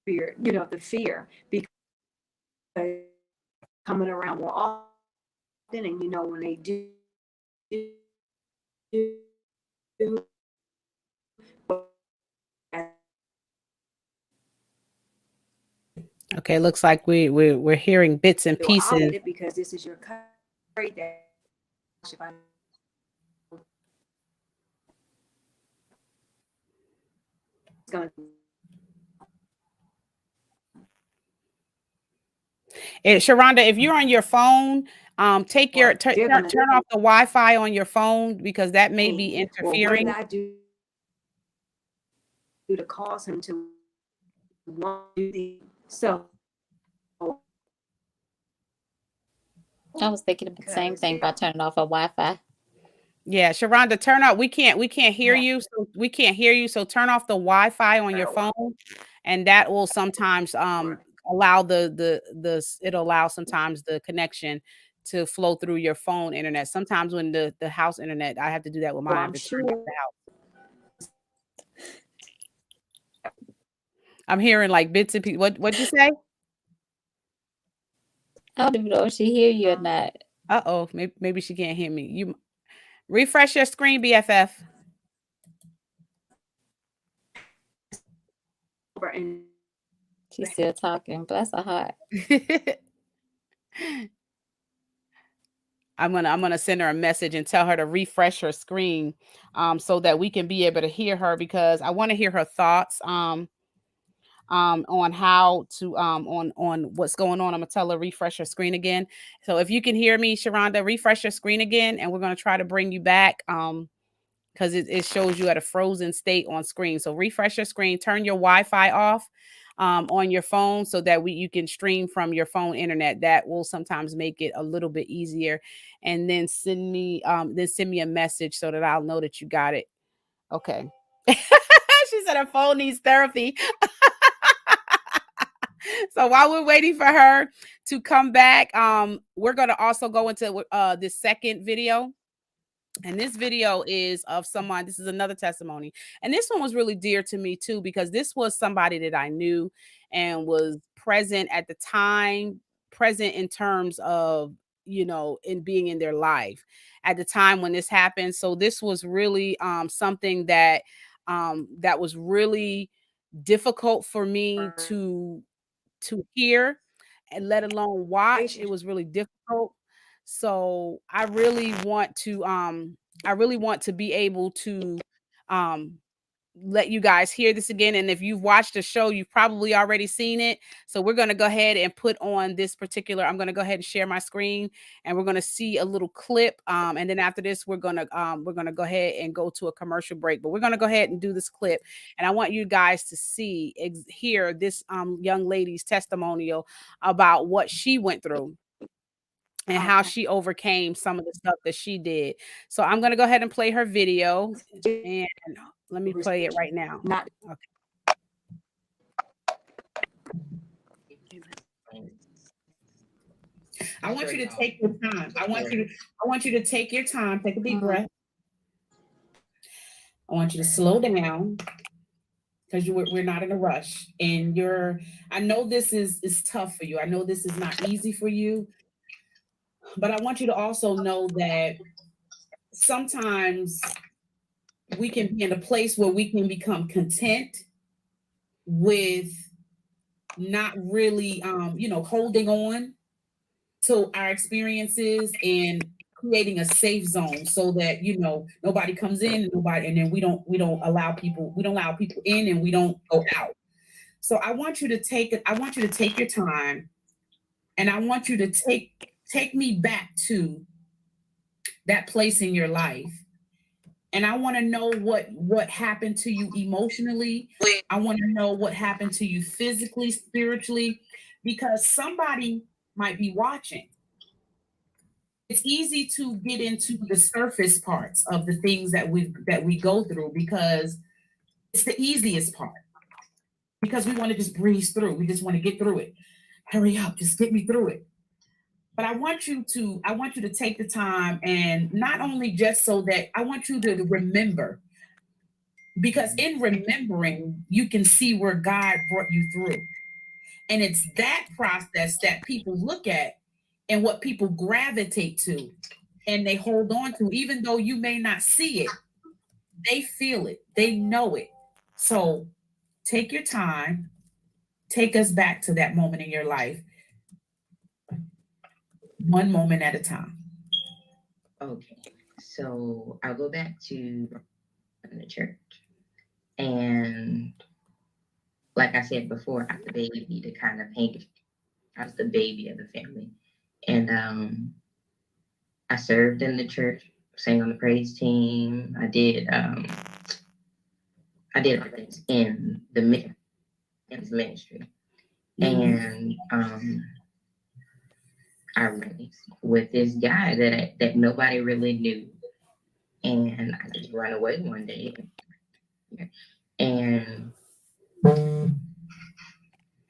fear, the fear, because coming around more often, and when they do Okay, looks like we're hearing bits and feel pieces. obligated, because this is your country, that if I it's going to Sharonda, if you're on your phone, take your or they're going to turn off the Wi-Fi on your phone, because that may be me. Well, what did interfering. I do to cause him to want to do the so? I was thinking the same Because thing about turning off our Wi-Fi. Yeah, Sharonda, turn off. We can't hear yeah, you. So we can't hear you. So turn off the Wi-Fi on your phone, and that will sometimes allow it'll allow sometimes the connection to flow through your phone internet. Sometimes when the house internet, I have to do that with well, mine. I have I'm to turn off sure. the house. I'm hearing like bits and pieces. What'd you say? I don't even know if she hear you or not. Uh-oh, maybe she can't hear me. You refresh your screen, BFF. And She's still talking. Bless her heart. I'm gonna send her a message and tell her to refresh her screen, so that we can be able to hear her, because I want to hear her thoughts on how to on what's going on. I'm gonna tell her refresh her screen again. So if you can hear me, Sharonda, refresh your screen again, and we're gonna try to bring you back. Because it shows you at a frozen state on screen. So refresh your screen, turn your Wi-Fi off on your phone, so that you can stream from your phone internet. That will sometimes make it a little bit easier. And then send me a message so that I'll know that you got it. Okay. She said her phone needs therapy. So while we're waiting for her to come back, we're gonna also go into this second video. And this video is of someone, this is another testimony. And this one was really dear to me too, because this was somebody that I knew and was present at the time, present in terms of, in being in their life at the time when this happened. So this was really something that was really difficult for me to hear, and let alone watch. It was really difficult. So I really want to be able to um let you guys hear this again. And if you've watched the show, you've probably already seen it. So we're going to go ahead and put on this particular, I'm going to go ahead and share my screen, and we're going to see a little clip. And then after this, we're going to go ahead and go to a commercial break, but we're going to go ahead and do this clip. And I want you guys to hear this young lady's testimonial about what she went through. and how she overcame some of the stuff that she did. So I'm going to go ahead and play her video, and let me play it right now. Not Okay. I want you to take your time. I want you to take your time, take a deep breath. I want you to slow down because we're not in a rush. And I know this is tough for you. I know this is not easy for you, but I want you to also know that sometimes we can be in a place where we can become content with not really holding on to our experiences and creating a safe zone so that nobody comes in and then we don't allow people in and we don't go out. So I want you to take your time, and I want you to take me back to that place in your life. And I want to know what happened to you emotionally. I want to know what happened to you physically, spiritually, because somebody might be watching. It's easy to get into the surface parts of the things that we go through because it's the easiest part. Because we want to just breeze through. We just want to get through it. Hurry up, just get me through it. But I want you to take the time, and not only just so that I want you to remember, because in remembering, you can see where God brought you through. And it's that process that people look at and what people gravitate to and they hold on to, even though you may not see it, they feel it, they know it. So take your time, take us back to that moment in your life, one moment at a time. Okay, so I'll go back to the church. And like I said before, I was the baby to kind of paint. I was the baby of the family. And I served in the church, sang on the praise team. I did things in the ministry. And I raised with this guy that nobody really knew. And I just ran away one day. And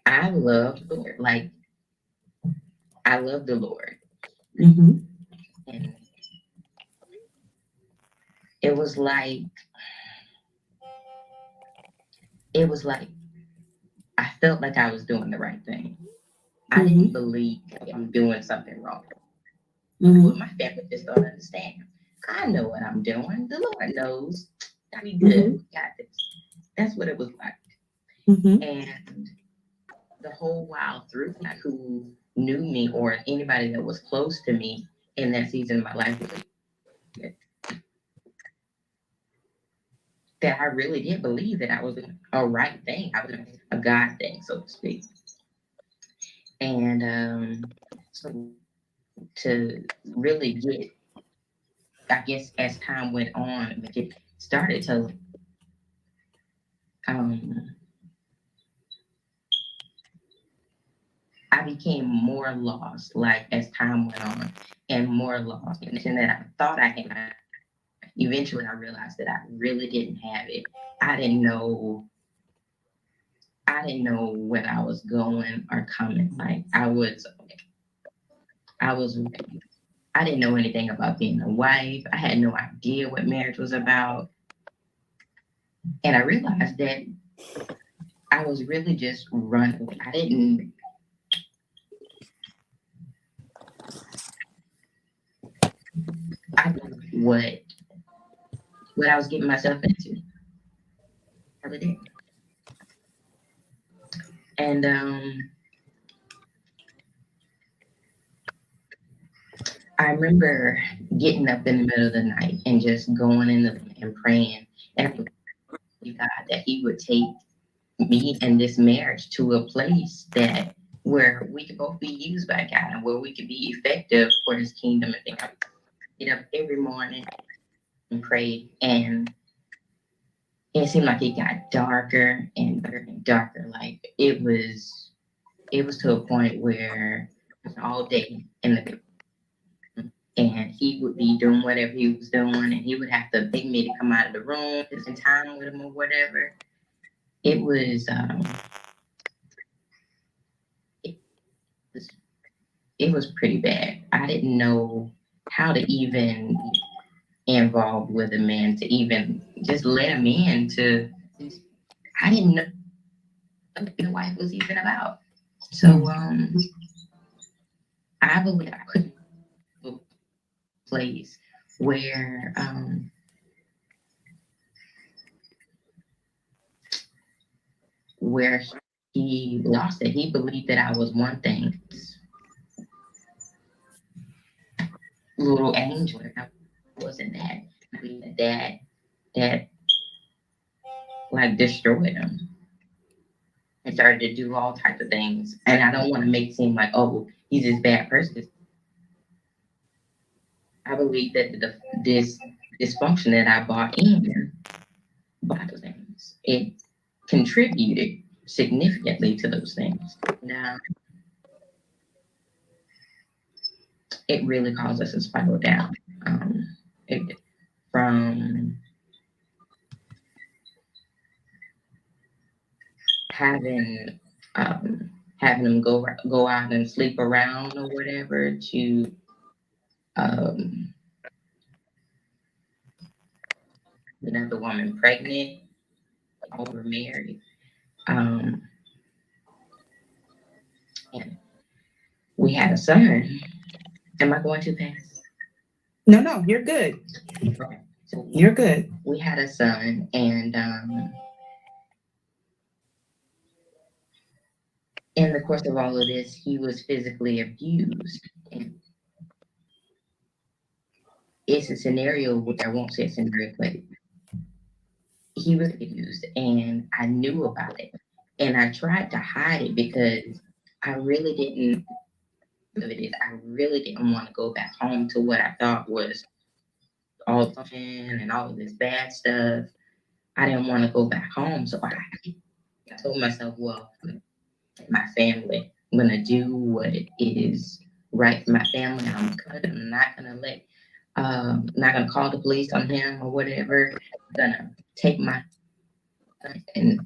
I loved the Lord. Like, I love the Lord. And it was like I felt like I was doing the right thing. I didn't believe I'm doing something wrong. Well, my family just don't understand. I know what I'm doing. The Lord knows. I'll be good. Got this. That's what it was like. And the whole while through, who knew me or anybody that was close to me in that season of my life, that I really did believe that I was a right thing. I was a God thing, so to speak. And so to really get, I guess, as time went on, it started to I became more lost, like as time went on, and more lost. And that I thought I had. Eventually, I realized that I really didn't have it. I didn't know where I was going or coming. Like I didn't know anything about being a wife. I had no idea what marriage was about. And I realized that I was really just running. I didn't know what I was getting myself into. I really did. And I remember getting up in the middle of the night and just going in and praying. And I believe God that He would take me and this marriage to a place where we could both be used by God and where we could be effective for His kingdom. And things. I get up every morning and pray, and it seemed like it got darker and darker and darker. Like it was to a point where it was all day in the and he would be doing whatever he was doing, and he would have to beg me to come out of the room, to spend time with him or whatever. It was it was pretty bad. I didn't know how to even involved with a man, to even just let him in. I didn't know what the wife was even about. So I believe I could place where where he lost it. He believed that I was one thing, little angel. I wasn't that. I believe that like destroyed him and started to do all types of things. And I don't want to make it seem like, oh, he's this bad person. I believe that this dysfunction that I brought in by those things, it contributed significantly to those things. Now, it really caused us to spiral down. From having them go out and sleep around or whatever, to another woman pregnant, over married. And we had a son. Am I going too fast? No, you're good. Okay. So You're good. We had a son, and in the course of all of this, he was physically abused. And it's a scenario which I won't say a scenario, but he was abused, and I knew about it. And I tried to hide it because I really didn't. I really didn't want to go back home to what I thought was all the fun and all of this bad stuff. I didn't want to go back home, so I told myself, well, my family, I'm gonna do what is right for my family. I'm not gonna call the police on him or whatever. I'm gonna take my son and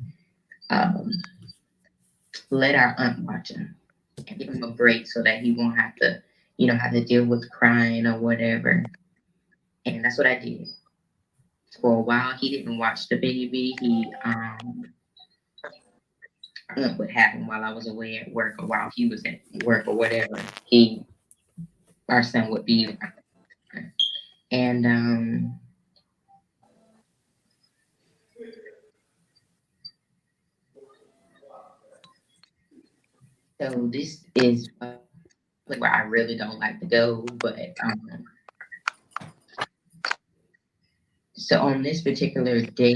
let our aunt watch him and give him a break so that he won't have to, have to deal with crying or whatever. And that's what I did. For a while, he didn't watch the baby. What would happen while I was away at work, or while he was at work or whatever. Our son would be there. And so this is where I really don't like to go, but so on this particular day,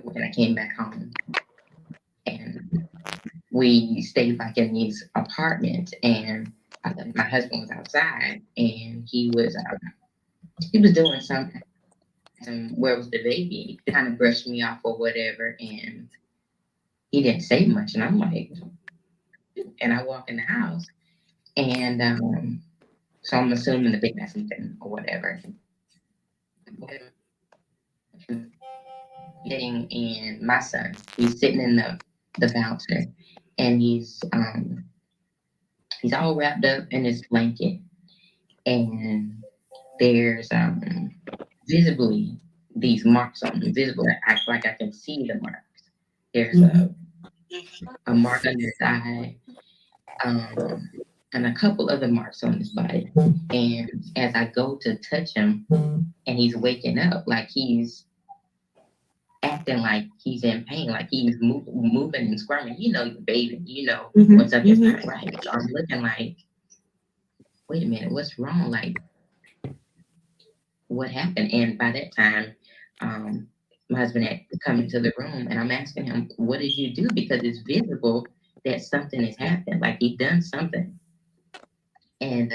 when I came back home, and we stayed like in these apartments, and my husband was outside, and he was doing something. Where was the baby? He kind of brushed me off or whatever, and he didn't say much. And I'm like, and I walk in the house, and so I'm assuming the baby has something or whatever. And my son, he's sitting in the bouncer, and he's all wrapped up in his blanket, and there's visibly these marks on him, visible. I can see the marks. There's a mark under his eye, and a couple other marks on his body. And as I go to touch him, and he's waking up, like he's acting like he's in pain, like he's moving and squirming. The baby, what's up, is not right. So I'm looking like, wait a minute, what's wrong? Like, what happened? And by that time, my husband had come into the room, and I'm asking him, what did you do? Because it's visible that something has happened, like he's done something. And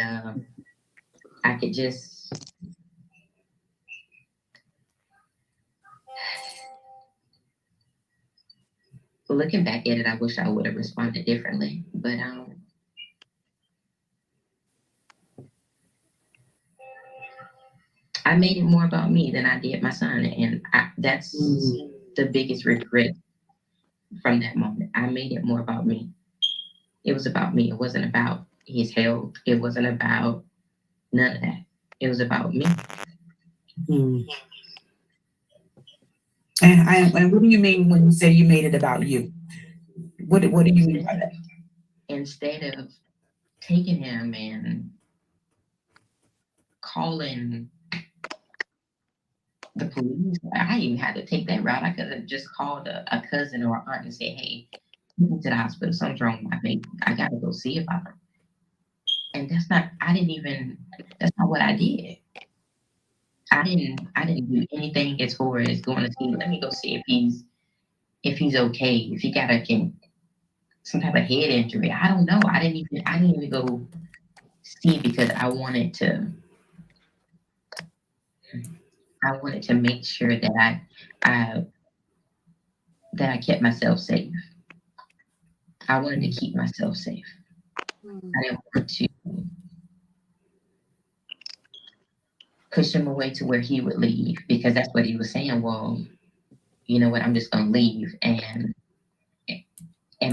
I could just, looking back at it, I wish I would have responded differently. But I made it more about me than I did my son, and that's the biggest regret from that moment. I made it more about me. It was about me. It wasn't about his health. It wasn't about none of that. It was about me. Mm. And what do you mean when you say you made it about you? What do you mean by that? Instead of taking him and calling the police, I even had to take that route. I could have just called a cousin or aunt and said, "Hey, you went to the hospital. Something's wrong with my baby. I gotta go see about him." And that's not. I didn't even. That's not what I did. I didn't do anything as far as going to see. Let me go see if he's okay. If he got some type of head injury. I don't know. I didn't even go see because I wanted to make sure that I that I kept myself safe. I wanted to keep myself safe. I didn't want to push him away to where he would leave because that's what he was saying. Well, you know what? I'm just gonna leave, and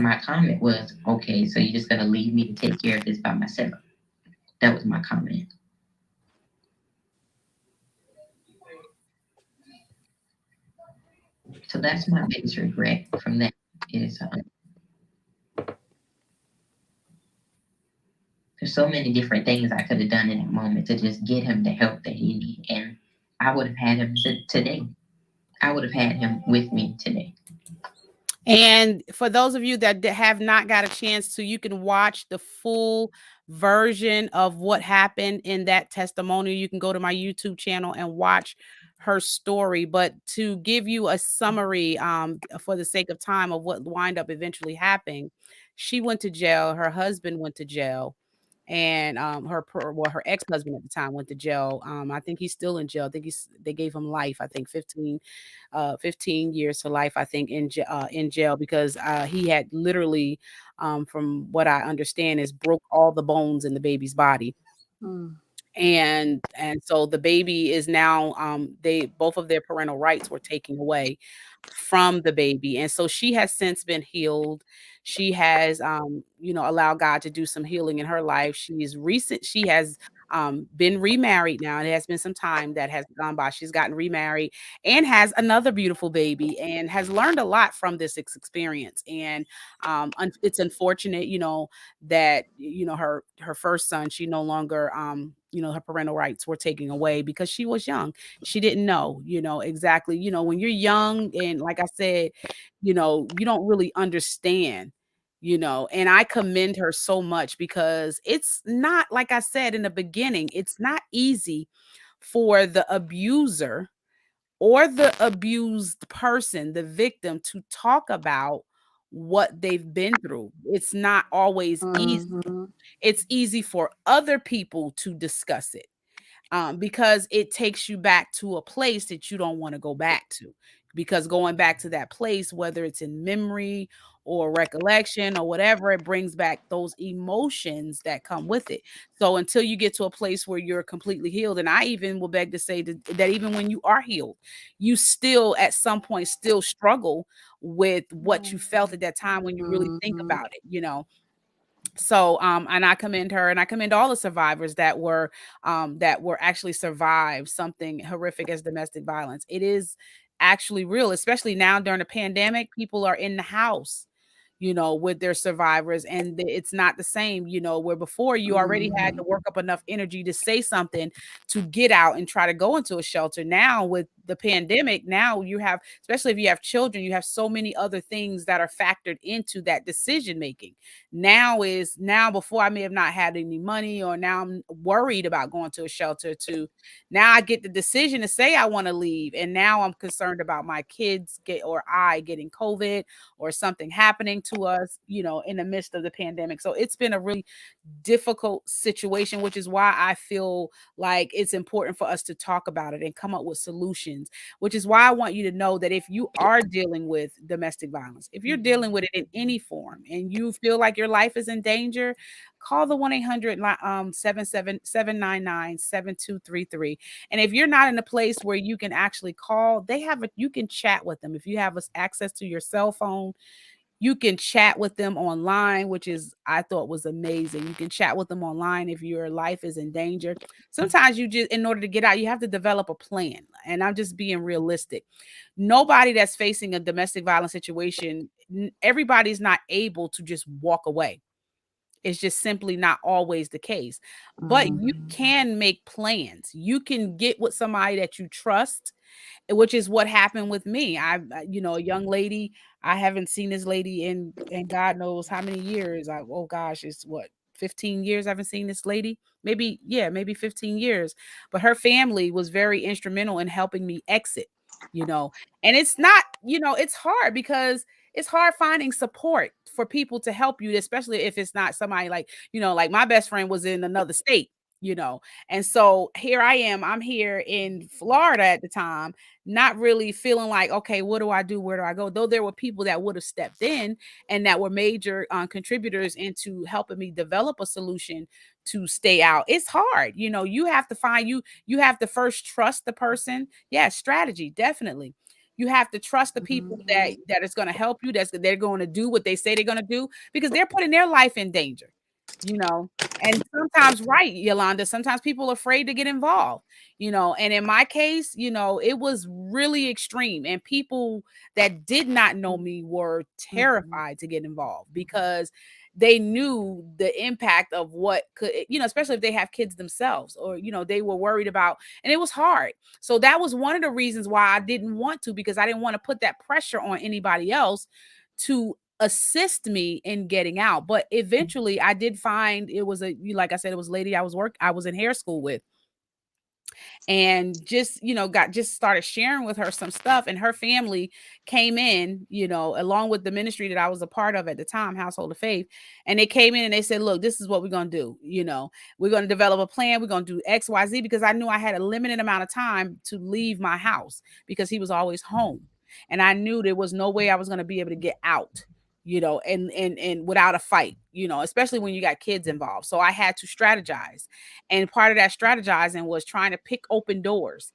my comment was, okay, so you're just gonna leave me to take care of this by myself. That was my comment. So that's my biggest regret from that is there's so many different things I could have done in that moment to just get him the help that he needed, and I would have had him today. I would have had him with me today. And for those of you that have not got a chance to, you can watch the full version of what happened in that testimonial. You can go to my YouTube channel and watch her story. But to give you a summary, for the sake of time, of what wind up eventually happening, she went to jail. Her husband went to jail. And her ex-husband at the time went to jail. I think he's still in jail. I think they gave him life. I think 15 years to life, I think, in jail because he had literally, from what I understand, is broke all the bones in the baby's body. And so the baby is now, they both of their parental rights were taken away from the baby, and so she has since been healed. She has, allowed God to do some healing in her life. She has been remarried now. It has been some time that has gone by. She's gotten remarried and has another beautiful baby and has learned a lot from this experience. And it's unfortunate, that her first son, she no longer, her parental rights were taken away because she was young. She didn't know, exactly, when you're young, and like I said, you don't really understand, and I commend her so much because it's not, like I said in the beginning, it's not easy for the abuser or the abused person, the victim, to talk about what they've been through. It's not always easy. It's easy for other people to discuss it, because it takes you back to a place that you don't want to go back to. Because going back to that place, whether it's in memory or recollection or whatever, it brings back those emotions that come with it. So until you get to a place where you're completely healed, and I even will beg to say that even when you are healed, you still at some point still struggle with what you felt at that time when you really think about it. So and I commend her, and I commend all the survivors that were actually survived something horrific as domestic violence. It is actually real, especially now during the pandemic. People are in the house, with their survivors, and it's not the same, where before you already had to work up enough energy to say something to get out and try to go into a shelter. Now with the pandemic, now you have, especially if you have children, you have so many other things that are factored into that decision making. Now before I may have not had any money, or now I'm worried about going to a shelter, to now I get the decision to say I want to leave, and now I'm concerned about my kids getting COVID or something happening to us, in the midst of the pandemic. So it's been a really difficult situation, which is why I feel like it's important for us to talk about it and come up with solutions situations, which is why I want you to know that if you are dealing with domestic violence, if you're dealing with it in any form and you feel like your life is in danger, call the 1-800 799 7233. And if you're not in a place where you can actually call, you can chat with them. If you have access to your cell phone, you can chat with them online, which is I thought was amazing. You can chat with them online if your life is in danger. Sometimes you just, in order to get out, you have to develop a plan. And I'm just being realistic. Nobody that's facing a domestic violence situation, everybody's not able to just walk away. It's just simply not always the case. But you can make plans. You can get with somebody that you trust, which is what happened with me. A young lady, I haven't seen this lady in God knows how many years. Oh gosh, it's what, 15 years I haven't seen this lady. Maybe, yeah, maybe 15 years. But her family was very instrumental in helping me exit, you know. And it's not, it's hard because it's hard finding support for people to help you, especially if it's not somebody like, like my best friend was in another state, you know. And so here I am, I'm here in Florida at the time, not really feeling like, okay, what do I do? Where do I go? Though there were people that would have stepped in and that were major contributors into helping me develop a solution to stay out. It's hard. You have to you have to first trust the person. Yeah, strategy, definitely. You have to trust the people that is going to help you, they're going to do what they say they're going to do, because they're putting their life in danger, you know. And sometimes, right, Yolanda, sometimes people are afraid to get involved, and in my case, it was really extreme, and people that did not know me were terrified to get involved because they knew the impact of what could, especially if they have kids themselves, or they were worried about, and it was hard. So that was one of the reasons why I didn't want to, because I didn't want to put that pressure on anybody else to assist me in getting out. But eventually I did find, it was like I said, it was a lady I was in hair school with, and just got just started sharing with her some stuff, and her family came in, along with the ministry that I was a part of at the time, Household of Faith. And they came in and they said, look, this is what we're going to do. We're going to develop a plan, we're going to do XYZ, because I knew I had a limited amount of time to leave my house because he was always home, and I knew there was no way I was going to be able to get out, and without a fight, especially when you got kids involved. So I had to strategize. And part of that strategizing was trying to pick open doors,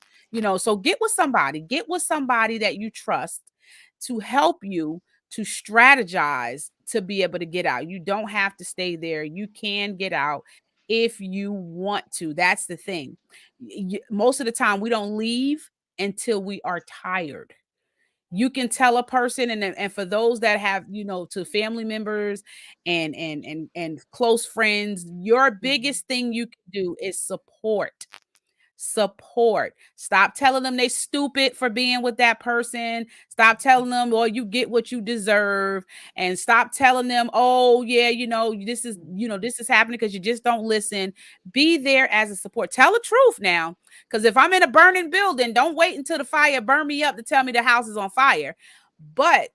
so get with somebody that you trust to help you to strategize to be able to get out. You don't have to stay there. You can get out if you want to. That's the thing. Most of the time, we don't leave until we are tired. You can tell a person, and for those that have, to family members and close friends, your biggest thing you can do is support. Stop telling them they stupid for being with that person. Stop telling them, well, you get what you deserve. And stop telling them, oh yeah, this is happening because you just don't listen. Be there as a support. Tell the truth now. Because if I'm in a burning building, don't wait until the fire burn me up to tell me the house is on fire. But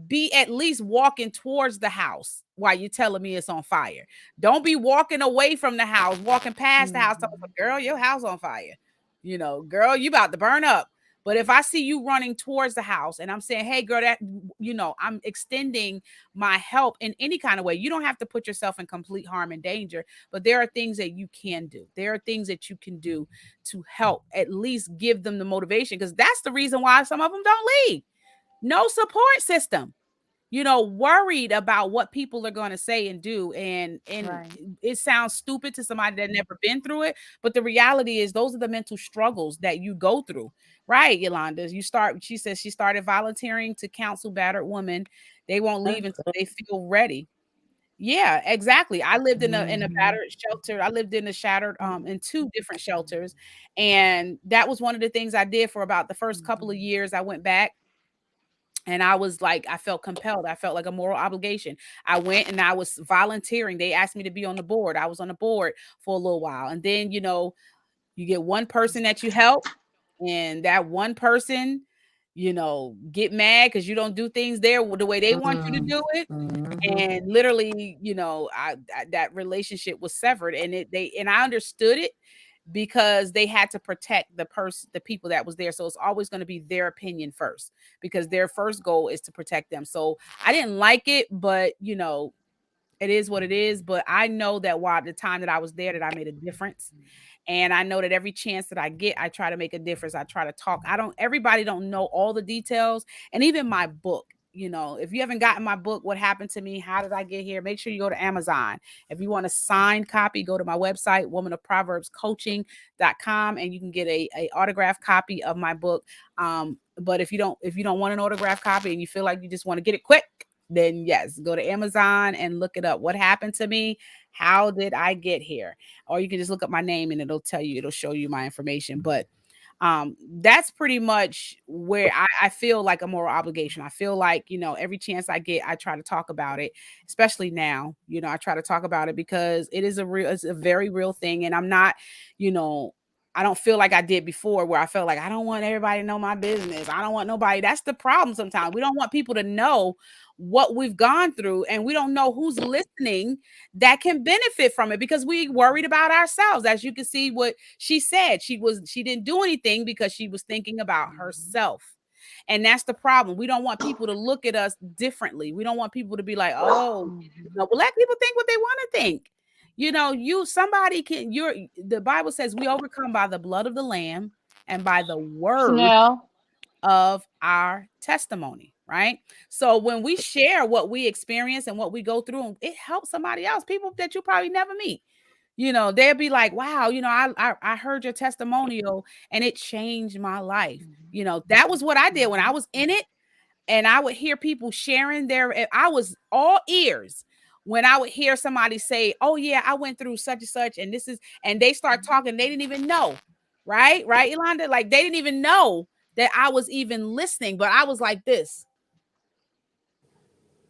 be at least walking towards the house while you're telling me it's on fire. Don't be walking away from the house, walking past the house, telling me, girl, your house on fire. Girl, you about to burn up. But if I see you running towards the house and I'm saying, hey, girl, I'm extending my help in any kind of way. You don't have to put yourself in complete harm and danger, but there are things that you can do. There are things that you can do to help at least give them the motivation, because that's the reason why some of them don't leave. No support system, worried about what people are going to say and do. And Right. it sounds stupid to somebody that never been through it, but the reality is those are the mental struggles that you go through. Right, Yolanda? She says she started volunteering to counsel battered women. They won't leave until they feel ready. Yeah, exactly. I lived in a battered shelter. I lived in a shattered in two different shelters. And that was one of the things I did for about the first couple of years. I went back and I was like, I felt compelled. I felt like a moral obligation. I went and I was volunteering. They asked me to be on the board. I was on the board for a little while. And then, you get one person that you help, and that one person, get mad because you don't do things there the way they want you to do it. And literally, that relationship was severed, and I understood it because they had to protect the people that was there. So it's always going to be their opinion first, because their first goal is to protect them. So I didn't like it, but it is what it is. But I know that while the time that I was there, that I made a difference. And I know that every chance that I get, I try to make a difference. I try to talk. Everybody don't know all the details. And even my book, if you haven't gotten my book, What Happened to Me? How Did I Get Here? Make sure you go to Amazon. If you want a signed copy, go to my website, womanofproverbscoaching.com, and you can get a autographed copy of my book. But if you don't want an autographed copy and you feel like you just want to get it quick, then yes, go to Amazon and look it up. What happened to me? How did I get here? Or you can just look up my name and it'll show you my information. But that's pretty much where I feel like a moral obligation. I feel like, every chance I get, I try to talk about it, especially now. I try to talk about it because it's a very real thing. And I'm not, I don't feel like I did before, where I felt like I don't want everybody to know my business. I don't want nobody. That's the problem sometimes. We don't want people to know what we've gone through, and we don't know who's listening that can benefit from it, because we worried about ourselves. As you can see what she said, she didn't do anything because she was thinking about herself. And that's the problem. We don't want people to look at us differently. We don't want people to be like, oh, well, let people think what they want to think. The Bible says we overcome by the blood of the Lamb and by the word of our testimony, right? So when we share what we experience and what we go through, it helps somebody else, people that you probably never meet. They'll be like, wow, I heard your testimonial and it changed my life. That was what I did when I was in it. And I would hear people sharing I was all ears when I would hear somebody say, oh yeah, I went through such and such, and they start talking, they didn't even know. Right, Yolanda? Like, they didn't even know that I was even listening, but I was like this,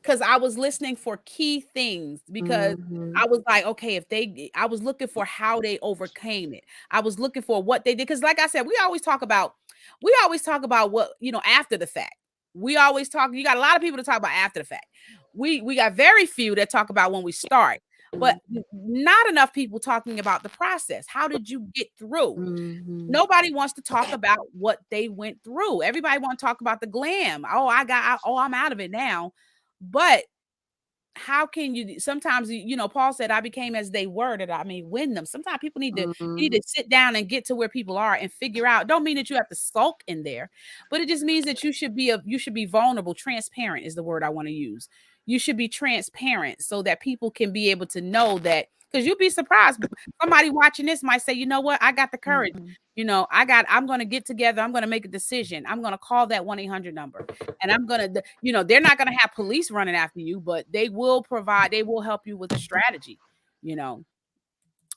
because I was listening for key things, because I was like, okay, I was looking for how they overcame it. I was looking for what they did. Because like I said, we always talk about what, after the fact. You got a lot of people to talk about after the fact. We got very few that talk about when we start, but not enough people talking about the process. How did you get through? Nobody wants to talk about what they went through. Everybody want to talk about the glam. I'm out of it now. But how can you sometimes, Paul said, I became as they were, that I may win them. Sometimes people need to sit down and get to where people are and figure out. Don't mean that you have to sulk in there, but it just means that you should be vulnerable. Transparent is the word I want to use. You should be transparent so that people can be able to know that, because you'll be surprised. Somebody watching this might say, you know what, I got the courage. I'm going to get together. I'm going to make a decision. I'm going to call that 1-800 number. And I'm going to, they're not going to have police running after you, but they will help you with a strategy, And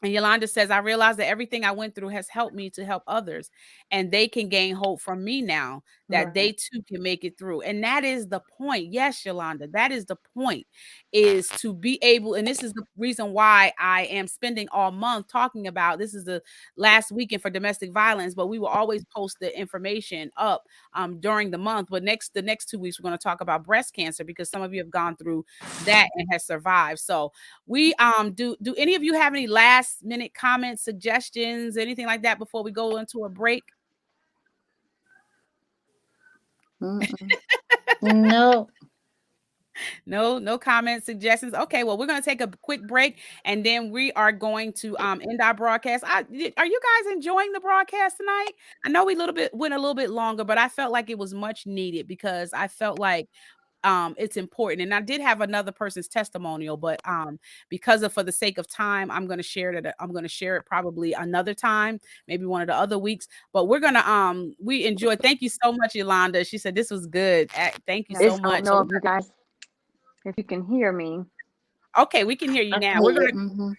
Yolanda says, I realize that everything I went through has helped me to help others, and they can gain hope from me now that they too can make it through. And that is the point. Yes, Yolanda, that is the point, is to be able, and this is the reason why I am spending all month talking about, this is the last weekend for domestic violence, but we will always post the information up during the month. But the next 2 weeks, we're going to talk about breast cancer, because some of you have gone through that and has survived. So we do any of you have any last minute comments, suggestions, anything like that before we go into a break? No. No comments, suggestions. Okay, well, we're going to take a quick break, and then we are going to end our broadcast. Are you guys enjoying the broadcast tonight? I know we went a little bit longer, but I felt like it was much needed, because I felt like it's important. And I did have another person's testimonial, but for the sake of time, I'm going to share it probably another time, maybe one of the other weeks. But we're going to we enjoyed. Thank you so much, Yolanda. She said this was good. Thank you so much. I don't know if you guys, if you can hear me. Okay, we can hear you now. We're going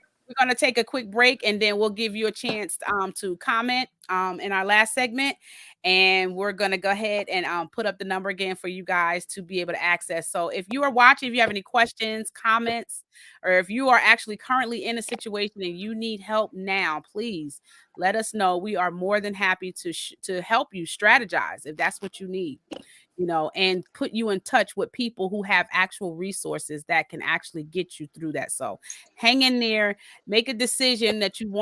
to take a quick break, and then we'll give you a chance to comment in our last segment, and we're gonna go ahead and put up the number again for you guys to be able to access. So if you are watching, if you have any questions, comments, or if you are actually currently in a situation and you need help now, please let us know. We are more than happy to help you strategize if that's what you need, and put you in touch with people who have actual resources that can actually get you through that. So hang in there, make a decision that you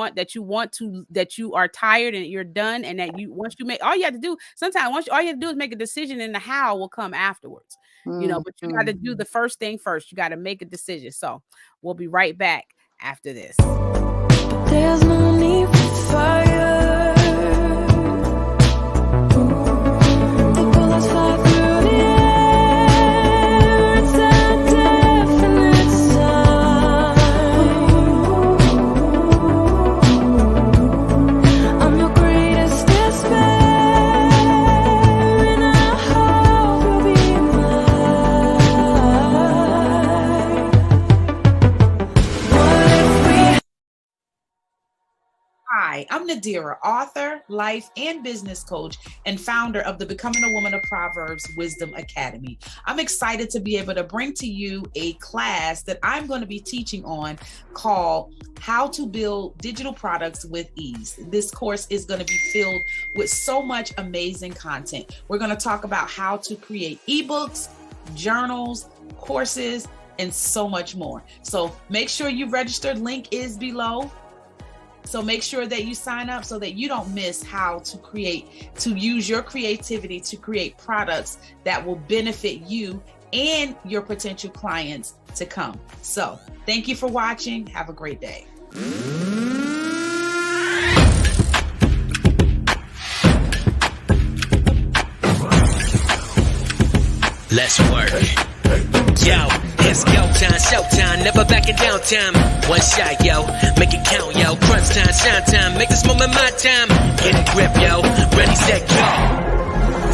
are tired and you're done, and that once you make, all you have to do, sometimes all you have to do is make a decision, and the how will come afterwards. But you got to do the first thing first. You got to make a decision. So we'll be right back after this. There's no need for fire. The bullets fly through the air. It's a definite sign. I'm your greatest despair, and I hope you'll be mine. What if we Hi, I'm Nadira, author, life, and business coach, and founder of the Becoming a Woman of Proverbs Wisdom Academy. I'm excited to be able to bring to you a class that I'm going to be teaching on called How to Build Digital Products with Ease. This course is going to be filled with so much amazing content. We're going to talk about how to create ebooks, journals, courses, and so much more. So make sure you registered. Link is below. So make sure that you sign up so that you don't miss how to use your creativity to create products that will benefit you and your potential clients to come. So thank you for watching. Have a great day. Let's work. Yo, it's go time, showtime, never backing down time. One shot, yo, make it count, yo. Crunch time, shine time, make this moment my time. Get a grip, yo, ready, set, go.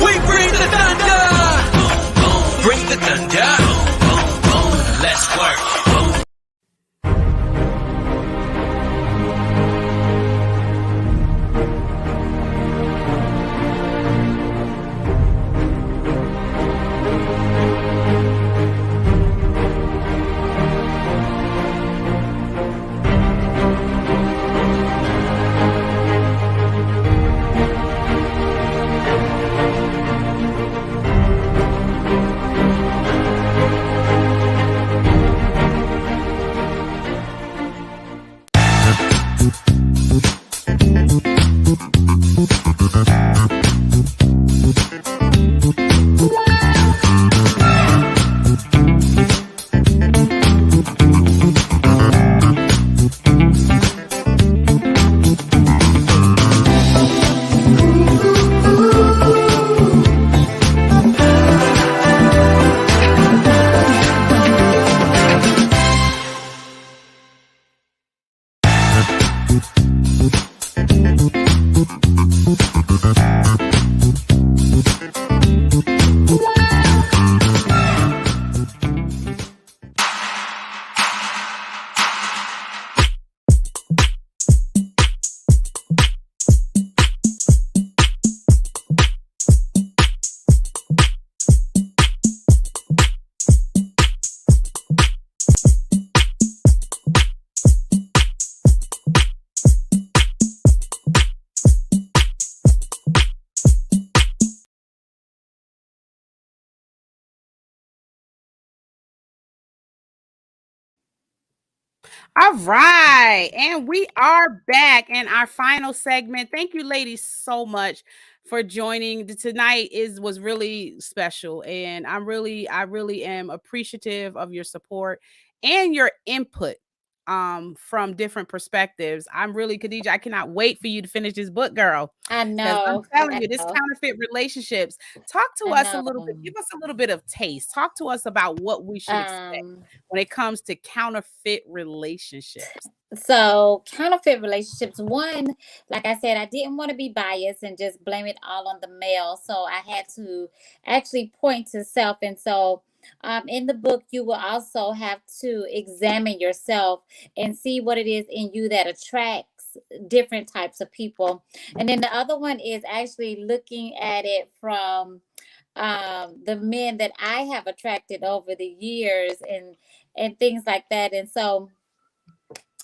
We bring the thunder. Bring the thunder. Let's work. All right. And we are back in our final segment. Thank you, ladies, so much for joining. Tonight was really special. And I really am appreciative of your support and your input from different perspectives. I'm really, Khadija, I cannot wait for you to finish this book, girl. I Because I'm know. telling I you, this know. counterfeit relationships. Talk to I us a little bit, know. give us a little bit of taste. Talk to us about what we should expect Um, when it comes to counterfeit relationships. so counterfeit relationships, one, like I said, I didn't want to be biased and just blame it all on the male. So I had to actually point to self. And so in the book, you will also have to examine yourself and see what it is in you that attracts different types of people. And then the other one is actually looking at it from the men that I have attracted over the years and things like that. And so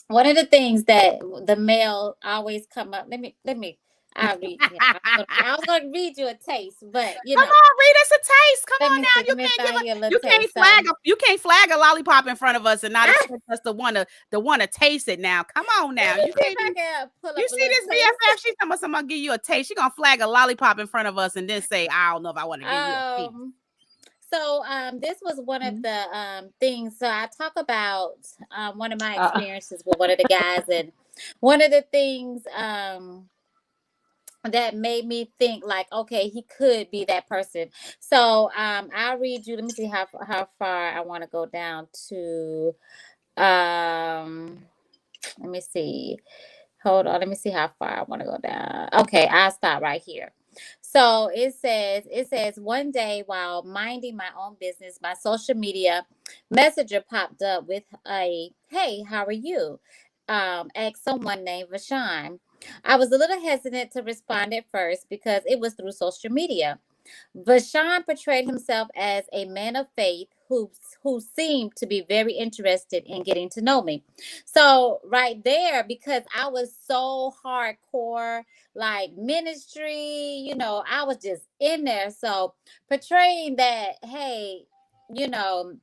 one of the things that the male always come up. Let me. I'll read. I was gonna read you a taste, but Come on, read us a taste. Come let on me now. see. Let me find you a little You can't taste. flag a lollipop in front of us and not expect us to wanna taste it now. Come on now. Let me You see can't if I be. can pull up You a see little this taste. BFF? She's talking about somebody give you a taste. She gonna flag a lollipop in front of us and then say, I don't know if I want to give you a taste. So this was one of the things. So I talk about one of my experiences with one of the guys, and one of the things that made me think like, okay, he could be that person. So I'll read you. Let me see how far I want to go down to. Let me see. Hold on. Let me see how far I want to go down. Okay, I'll stop right here. So it says one day while minding my own business, my social media messenger popped up with a, "Hey, how are you?" Asked someone named Vashawn. I was a little hesitant to respond at first because it was through social media. Vashawn portrayed himself as a man of faith who seemed to be very interested in getting to know me. So right there, because I was so hardcore, like ministry, I was just in there. So portraying that, hey, you know,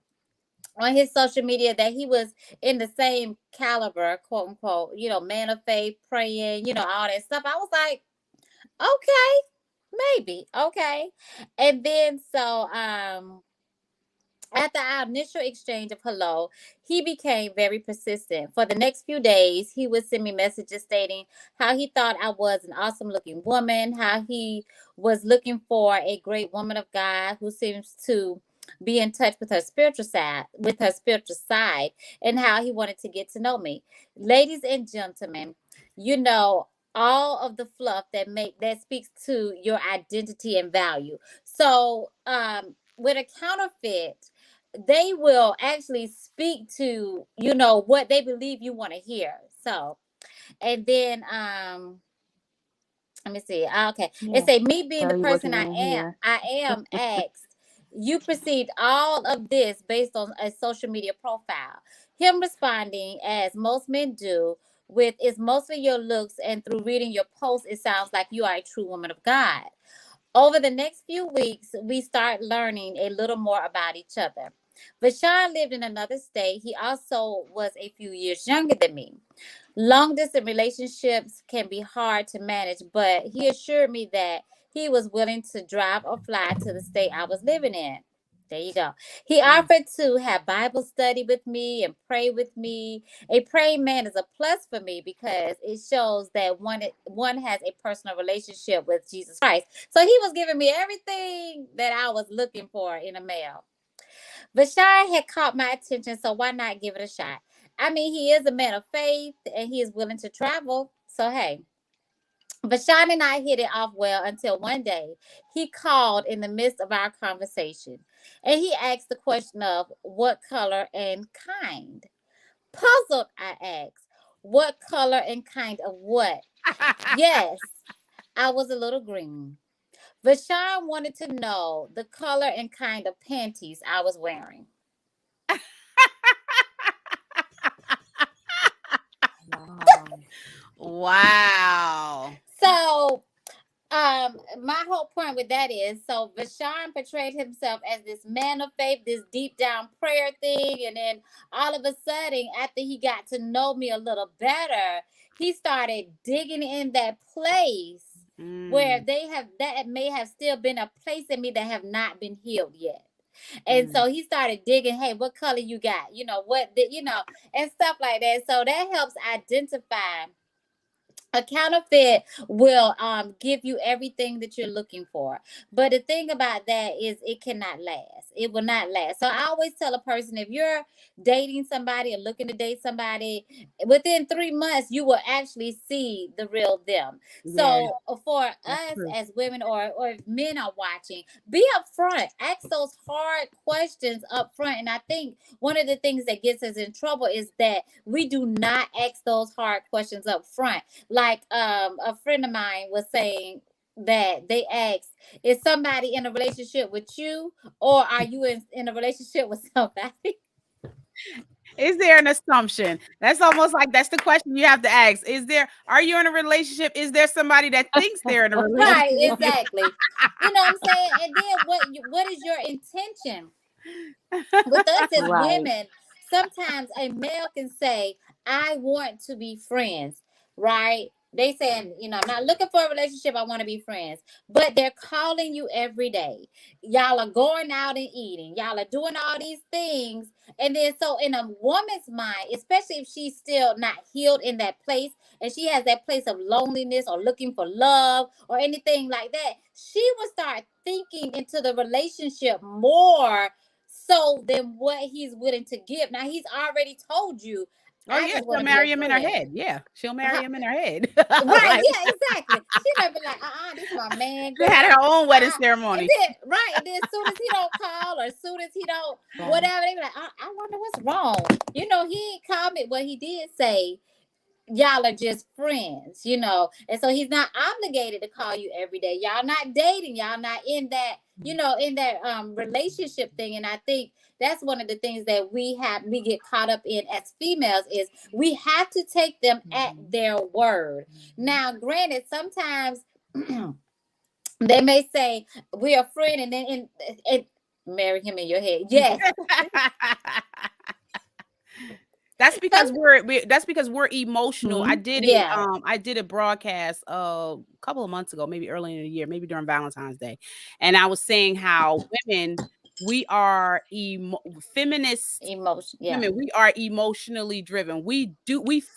on his social media that he was in the same caliber, quote unquote, man of faith, praying, all that stuff. I was like, okay, maybe, okay. And then so after our initial exchange of hello, he became very persistent. For the next few days, he would send me messages stating how he thought I was an awesome looking woman, how he was looking for a great woman of God who seems to be in touch with her spiritual side, and how he wanted to get to know me. Ladies and gentlemen, you know all of the fluff that speaks to your identity and value. So with a counterfeit, they will actually speak to what they believe you want to hear. So and then let me see. Okay. It Yeah. say me being the Tell you what you person I want to am, hear. asked, you perceived all of this based on a social media profile. Him responding as most men do with, it's mostly your looks, and through reading your posts, it sounds like you are a true woman of God. Over the next few weeks, we start learning a little more about each other. Vashawn lived in another state. He also was a few years younger than me. Long distance relationships can be hard to manage, but he assured me that he was willing to drive or fly to the state I was living in. There you go. He offered to have Bible study with me and pray with me. A praying man is a plus for me because it shows that one has a personal relationship with Jesus Christ. So he was giving me everything that I was looking for in a male. Vashai had caught my attention, so why not give it a shot? I mean, he is a man of faith and he is willing to travel. So, hey, Vashon and I hit it off well until one day he called in the midst of our conversation and he asked the question of what color and kind. Puzzled, I asked, what color and kind of what? Yes, I was a little green. Vashon wanted to know the color and kind of panties I was wearing. Wow. Wow. So my whole point with that is, so Vashawn portrayed himself as this man of faith, this deep down prayer thing, and then all of a sudden, after he got to know me a little better, he started digging in that place where that may have still been a place in me that have not been healed yet. And so he started digging, hey, what color you got? And stuff like that. So that helps identify A counterfeit will give you everything that you're looking for, but the thing about that is it cannot last. It will not last. So I always tell a person, if you're dating somebody or looking to date somebody, within 3 months you will actually see the real them. Yeah, So for that's us true. as women, or if men are watching, be upfront, ask those hard questions up front. And I think one of the things that gets us in trouble is that we do not ask those hard questions up front. Like a friend of mine was saying that they asked, is somebody in a relationship with you, or are you in a relationship with somebody? Is there an assumption? That's almost like that's the question you have to ask. Are you in a relationship? Is there somebody that thinks they're in a relationship Right, with you? exactly. You know what I'm saying? And then what is your intention? With us as Right. women, sometimes a male can say, I want to be friends, right? They saying, I'm not looking for a relationship, I want to be friends. But they're calling you every day. Y'all are going out and eating. Y'all are doing all these things. And then so in a woman's mind, especially if she's still not healed in that place, and she has that place of loneliness or looking for love or anything like that, she will start thinking into the relationship more so than what he's willing to give. Now he's already told you, Oh I yeah, just want she'll to be a marry him in her friend. head. Yeah, she'll marry Uh-huh. him in her head. Right, Like yeah, exactly. She might be like, this is my man, she had girl. her own wedding And ceremony. then right, and then as soon as he don't call, or as soon as he don't Right. whatever, they be like, I wonder what's wrong. He ain't called me, but he did say y'all are just friends. And so he's not obligated to call you every day. Y'all not dating, y'all not in that, in that relationship thing. And I think that's one of the things that we get caught up in as females, is we have to take them at Mhm. their word. Mhm. Now granted, sometimes they may say we're a friend, and then and marry him in your head, yes. That's because we're emotional. Mhm. Yeah. I did a broadcast a couple of months ago, maybe early in the year, maybe during Valentine's Day. And I was saying how women, we are feminist Emotion, yeah. women, we are emotionally driven. We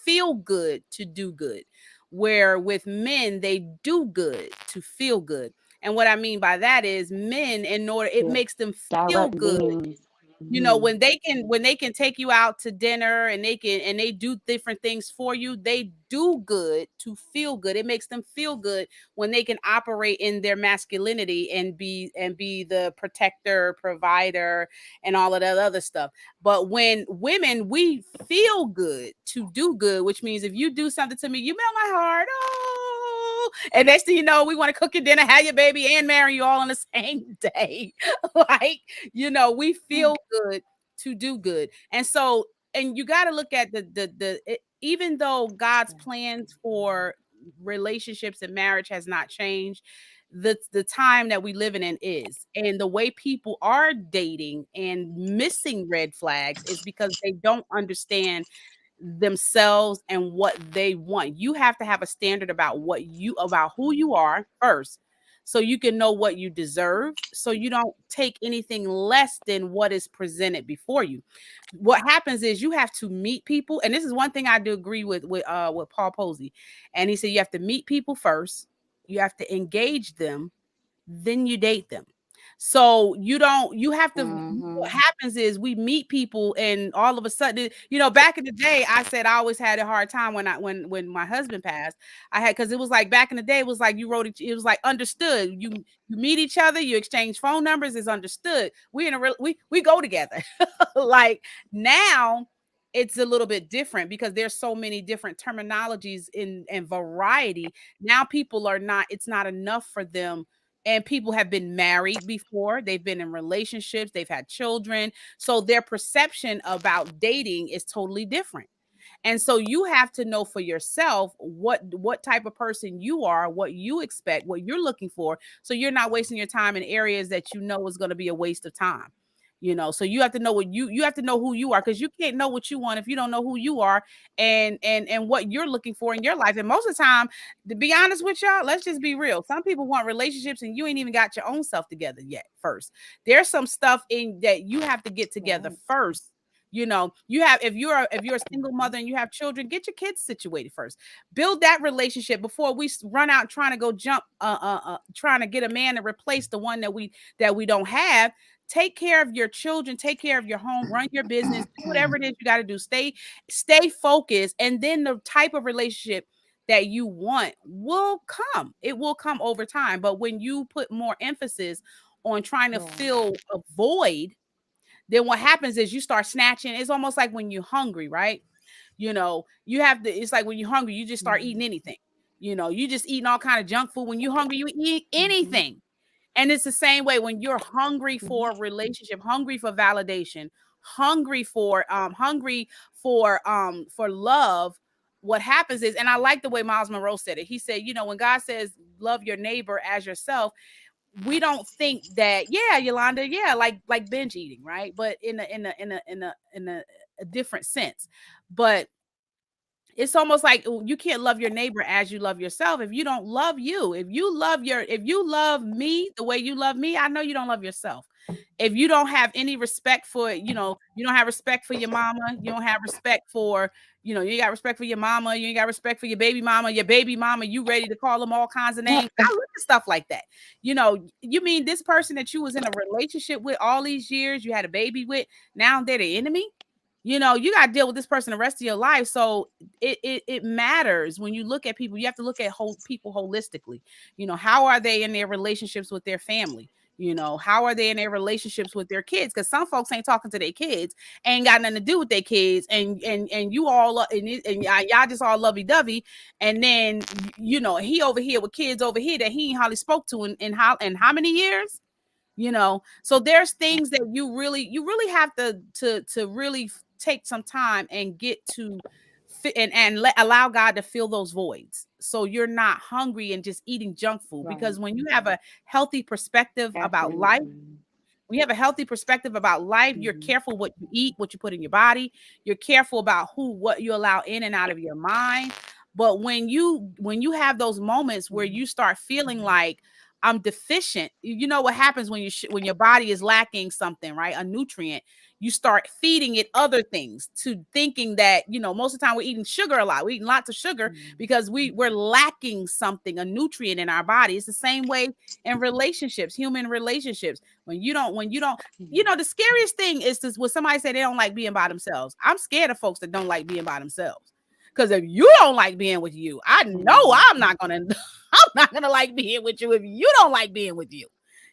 feel good to do good. Where with men, they do good to feel good. And what I mean by that is men, in order, it Yeah. makes them feel Direct good. beings. Mhm. When they can take you out to dinner, and they do different things for you, they do good to feel good. It makes them feel good when they can operate in their masculinity and be the protector, provider, and all of that other stuff. But when women, we feel good to do good, which means if you do something to me, you melt my heart. Oh, and next thing you know, we want to cook your dinner, have your baby, and marry you all on the same day. Like, we feel good to do good. And so, and you got to look at even though God's plans for relationships and marriage has not changed, the time that we live in is, and the way people are dating and missing red flags is because they don't understand themselves and what they want. You have to have a standard about who you are first, so you can know what you deserve, so you don't take anything less than what is presented before you. What happens is you have to meet people, and this is one thing I do agree with Paul Posey. And he said you have to meet people first, you have to engage them, then you date them. So you have to, what Mm-hmm. happens is we meet people, and all of a sudden, back in the day, I said I always had a hard time when my husband passed. I had, because it was like back in the day, it was like it was like understood. You meet each other, you exchange phone numbers, is understood. We go together. Like now it's a little bit different because there's so many different terminologies in and variety. Now people are not, it's not enough for them, and people have been married before, they've been in relationships, they've had children, so their perception about dating is totally different. And so you have to know for yourself what type of person you are, what you expect, what you're looking for, so you're not wasting your time in areas that you know is going to be a waste of time. So you have to know you have to know who you are, because you can't know what you want if you don't know who you are, and what you're looking for in your life. And most of the time, to be honest with y'all, let's just be real. Some people want relationships and you ain't even got your own self together yet first. There's some stuff in that you have to get together Right. first, You know, you have, if you're a single mother and you have children, get your kids situated first. Build that relationship before we run out trying to go jump, trying to get a man to replace the one that we don't have. Take care of your children, take care of your home, run your business, do whatever it is you got to do. Stay focused, and then the type of relationship that you want will come. It will come over time. But when you put more emphasis on trying to fill a void, then what happens is you start snatching. It's almost like when you're hungry, right? You know, you have to, it's like when you're hungry, you just start eating anything. You know, you just eating all kind of junk food. When you're hungry, you eat anything. And it's the same way when you're hungry for a relationship, hungry for validation, hungry for love. What happens is, and I like the way Miles Monroe said it. He said, you know, when God says love your neighbor as yourself, we don't think that, yeah, Yolanda, yeah, like binge eating, right? But in a different sense. But it's almost like you can't love your neighbor as you love yourself if you don't love you. If you love me the way you love me, I know you don't love yourself. If you don't have any respect for, you know, you don't have respect for your mama, you don't have respect for, you know, you ain't got respect for your mama, you ain't got respect for your baby mama, you ready to call them all kinds of names. I look at stuff like that. You know, you mean this person that you was in a relationship with all these years, you had a baby with, now they're the enemy? You know, you got to deal with this person the rest of your life. So it matters when you look at people. You have to look at people holistically. You know, how are they in their relationships with their family? You know, how are they in their relationships with their kids? Because some folks ain't talking to their kids, ain't got nothing to do with their kids, and you all y'all just all lovey dovey, and then you know he over here with kids over here that he ain't hardly spoke to in how many years? You know, so there's things that you really have to really take some time and get to fit and allow God to fill those voids, so you're not hungry and just eating junk food. Because when you have a healthy perspective about life, when you have a healthy perspective about life, you're careful what you eat, what you put in your body. You're careful about what you allow in and out of your mind. But when you have those moments where you start feeling like I'm deficient, you know what happens when when your body is lacking something, right? A nutrient. You start feeding it other things, to thinking that, you know, most of the time we're eating sugar a lot. We're eating lots of sugar because we're lacking something, a nutrient in our body. It's the same way in relationships, human relationships. When you don't, you know, the scariest thing is this: when somebody say they don't like being by themselves. I'm scared of folks that don't like being by themselves. Because if you don't like being with you, I know I'm not gonna I'm not gonna like being with you if you don't like being with you,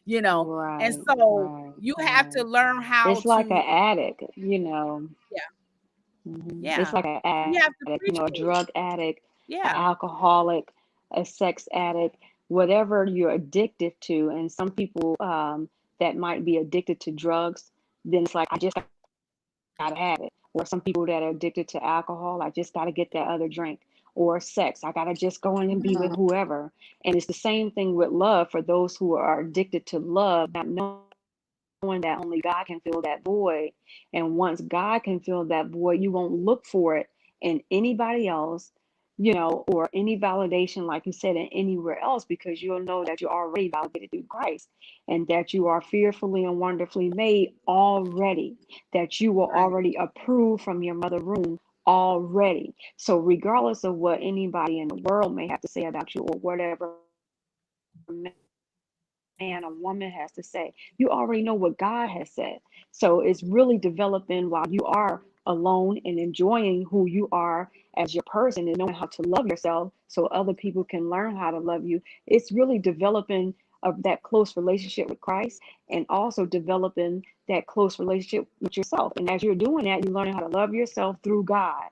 you know. And so you have to learn how It's like an to, addict, you know. yeah, It's yeah. like an You have addict, to you know, a appreciate it. drug addict, an Yeah, alcoholic, a sex addict, whatever you're addicted to. And some people that might be addicted to drugs, then it's like, I just gotta have it. Or some people that are addicted to alcohol, I just gotta get that other drink. Or sex, I gotta just go in and be with whoever. And it's the same thing with love for those who are addicted to love, not knowing that only God can fill that void. And once God can fill that void, you won't look for it in anybody else, you know, or any validation, like you said, in anywhere else, because you'll know that you're already validated through Christ, and that you are fearfully and wonderfully made already, that you were right, already approved from your mother womb already. So regardless of what anybody in the world may have to say about you, or whatever man or woman has to say. You already know what God has said. So it's really developing while you are alone and enjoying who you are as your person and knowing how to love yourself so other people can learn how to love you. It's really developing of that close relationship with Christ, and also developing that close relationship with yourself. And as you're doing that, you're learning how to love yourself through God.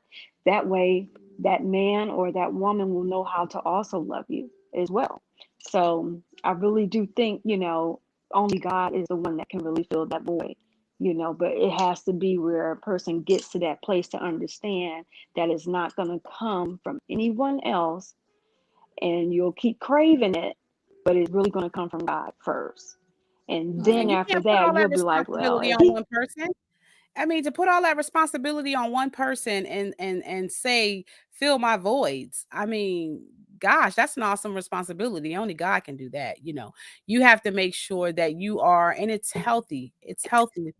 That way, that man or that woman will know how to also love you as well. So I really do think, you know, only God is the one that can really fill that void, you know, but it has to be where a person gets to that place to understand that it's not going to come from anyone else, and you'll keep craving it, but it's really going to come from God first. And then and you after can't put that, all you'll that be like, well, responsibility if on he, one person. I mean, to put all that responsibility on one person and say, fill my voids. I mean, gosh, that's an awesome responsibility. Only God can do that. You know, you have to make sure that you are, and it's healthy. It's healthy